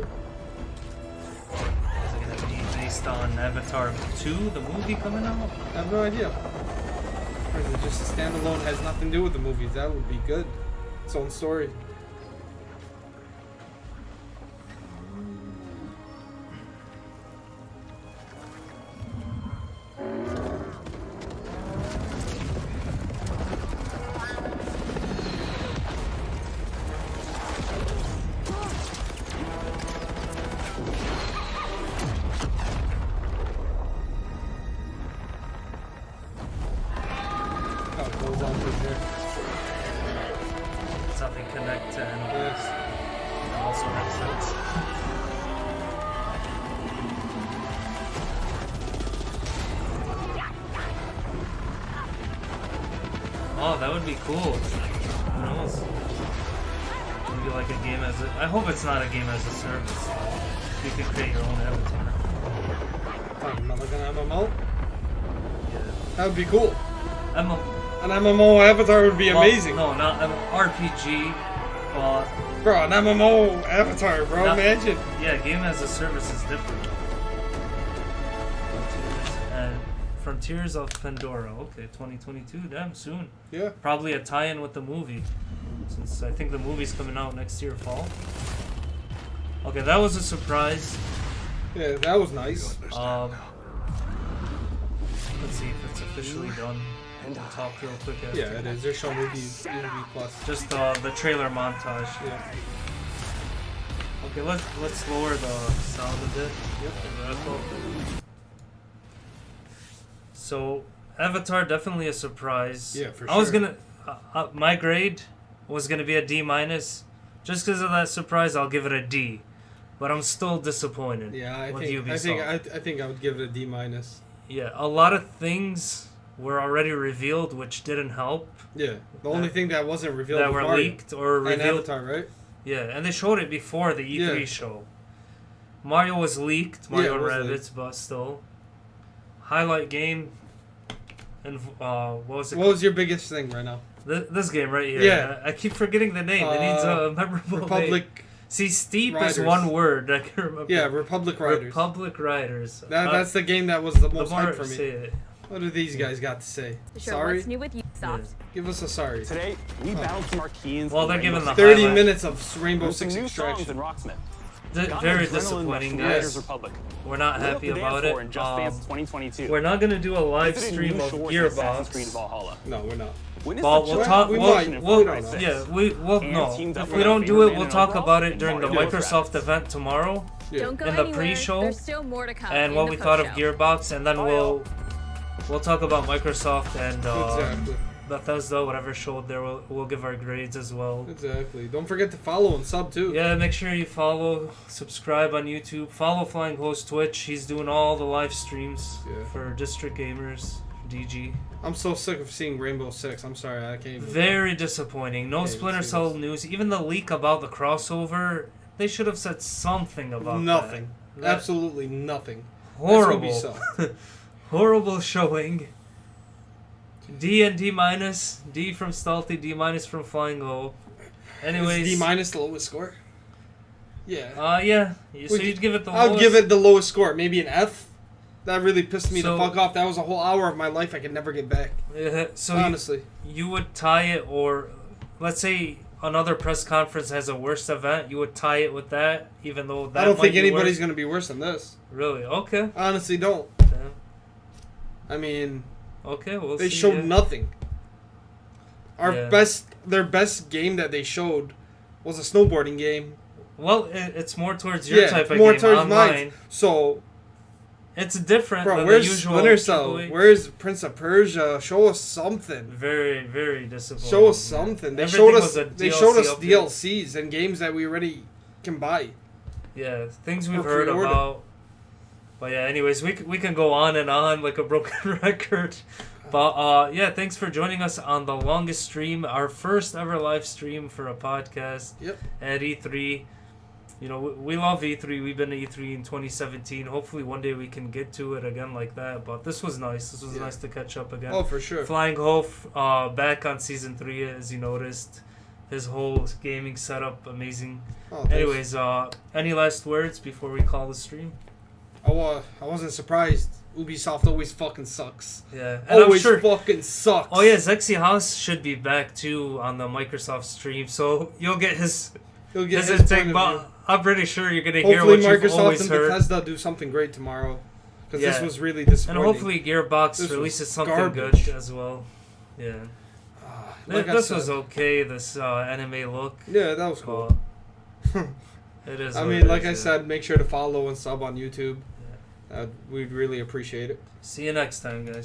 it gonna be based on Avatar 2, the movie coming out? I have no idea. Or is it just a standalone, has nothing to do with the movies? That would be good. Its own story. How it goes on from here. Something connect to enemies. That also makes sense. Oh, that would be cool. Who knows? Maybe like a game as a... I hope it's not a game as a service. You can create your own avatar. Talking about like an MMO? Yeah. That would be cool. An MMO Avatar would be amazing. No, not an RPG. Bro, an MMO Avatar, bro. Imagine. Yeah, game as a service is different. And Frontiers of Pandora. Okay, 2022. Damn, soon. Yeah. Probably a tie-in with the movie, since I think the movie's coming out next year, fall. Okay, that was a surprise. Yeah, that was nice. Let's see if it's officially done. We'll talk real quick after. Yeah, it is. They're showing movie plus. Just the trailer montage. Yeah. Okay, let's lower the sound a bit. Yep. So Avatar definitely a surprise. Yeah, for I was sure. gonna my grade was gonna be a D minus, just because of that surprise. I'll give it a D, but I'm still disappointed. Yeah, I with think Ubisoft. I think I would give it a D minus. Yeah, a lot of things were already revealed, which didn't help. Yeah, the only thing that wasn't revealed that was were Mario leaked or and revealed. Avatar, right? Yeah, and they showed it before the E3 Yeah. show. Mario was leaked, Mario it was Rabbids, leaked. but still. Highlight game. And what was it? What was your biggest thing right now? This game right here. Yeah. I keep forgetting the name. It needs a memorable Republic name. See, Steep Riders. is one word. I can remember. Yeah, Republic Riders. Republic Riders. That's the game that was the most more hype for I me. say it. What do these guys got to say? Sure, Sorry? what's new with Ubisoft? Give us a sorry. Today, we battled some Arkeans. Well, they're giving the 30 highlight. minutes of Rainbow With some Six new songs Extraction. in Rocksmith. Very disappointing, guys. Republic. We're not Lit up happy the dance about floor it. in Just Dance 2022. We're not gonna do a live Visited stream new of shores in Assassin's Creed Gearbox. Valhalla. No, we're not. Witness But the we'll giant talk. we We'll, might. we'll, We don't know. yeah, we'll And no. teamed up If with we our don't do favorite it, man we'll in talk overalls about it and during the Mario Microsoft Rabbids. event tomorrow. Don't go In the anywhere. pre-show. There's still more to come. And in what the we thought of post-show. Gearbox, and then we'll talk about Microsoft and Exactly. Bethesda, whatever showed there. We'll give our grades as well. Exactly. Don't forget to follow and sub too. Yeah, make sure you follow, subscribe on YouTube, follow Flying Host Twitch. He's doing all the live streams for District Gamers, DG. I'm so sick of seeing Rainbow Six. I'm sorry, I can't even. Very disappointing. No Can't Splinter see Cell this. news. Even the leak about the crossover, they should have said something about Nothing. that. Absolutely nothing. Horrible. That's Ubisoft. Horrible showing. D and D minus. D from Stealthy, D minus from Flying Low. Anyways. Is D minus the lowest score? Yeah. Yeah. So you'd give it the I would lowest? give it the lowest score. Maybe an F. That really pissed me So- the fuck off. That was a whole hour of my life I could never get back. Yeah, so honestly. You would tie it, or let's say another press conference has a worse event, you would tie it with that, even though that I don't might think be anybody's worse. going to be worse than this. Really? Okay. Honestly, don't. Damn. I mean, okay, we'll they see, showed yeah. nothing. Yeah. Their best game that they showed was a snowboarding game. Well, it's more towards your type of more game, towards online. mine. So, It's different bro, than where's the usual Splinter Cell? AAA. Where's Prince of Persia? Show us something. Very, very disappointing. Show us something. They Everything showed us. was a They showed us DLC update. DLCs and games that we already can buy. Yeah, things we've Or heard pre-order. about. But yeah, anyways, we can go on and on like a broken record. But yeah, thanks for joining us on the longest stream, our first ever live stream for a podcast. Yep. At E3. You know, we love E3. We've been to E3 in 2017. Hopefully one day we can get to it again like that. But this was nice. This was nice to catch up again. Oh, for sure. Flying Hof back on Season 3, as you noticed. His whole gaming setup, amazing. Oh, thanks. Anyways, any last words before we call the stream? I wasn't surprised. Ubisoft always fucking sucks. Yeah, and always I'm sure, fucking sucks. Oh yeah, Zexy House should be back too on the Microsoft stream, so you'll get his his intake. point of But view. I'm pretty sure you're gonna hear Hopefully what you've Microsoft always and heard. Bethesda do something great tomorrow. Because Yeah. this was really disappointing. And hopefully Gearbox This was releases something garbage. good as well. Yeah. like I This said. was okay. This anime look. Yeah, that was cool. It is. I what mean, it like is, I yeah. said, make sure to follow and sub on YouTube. We'd really appreciate it. See you next time, guys.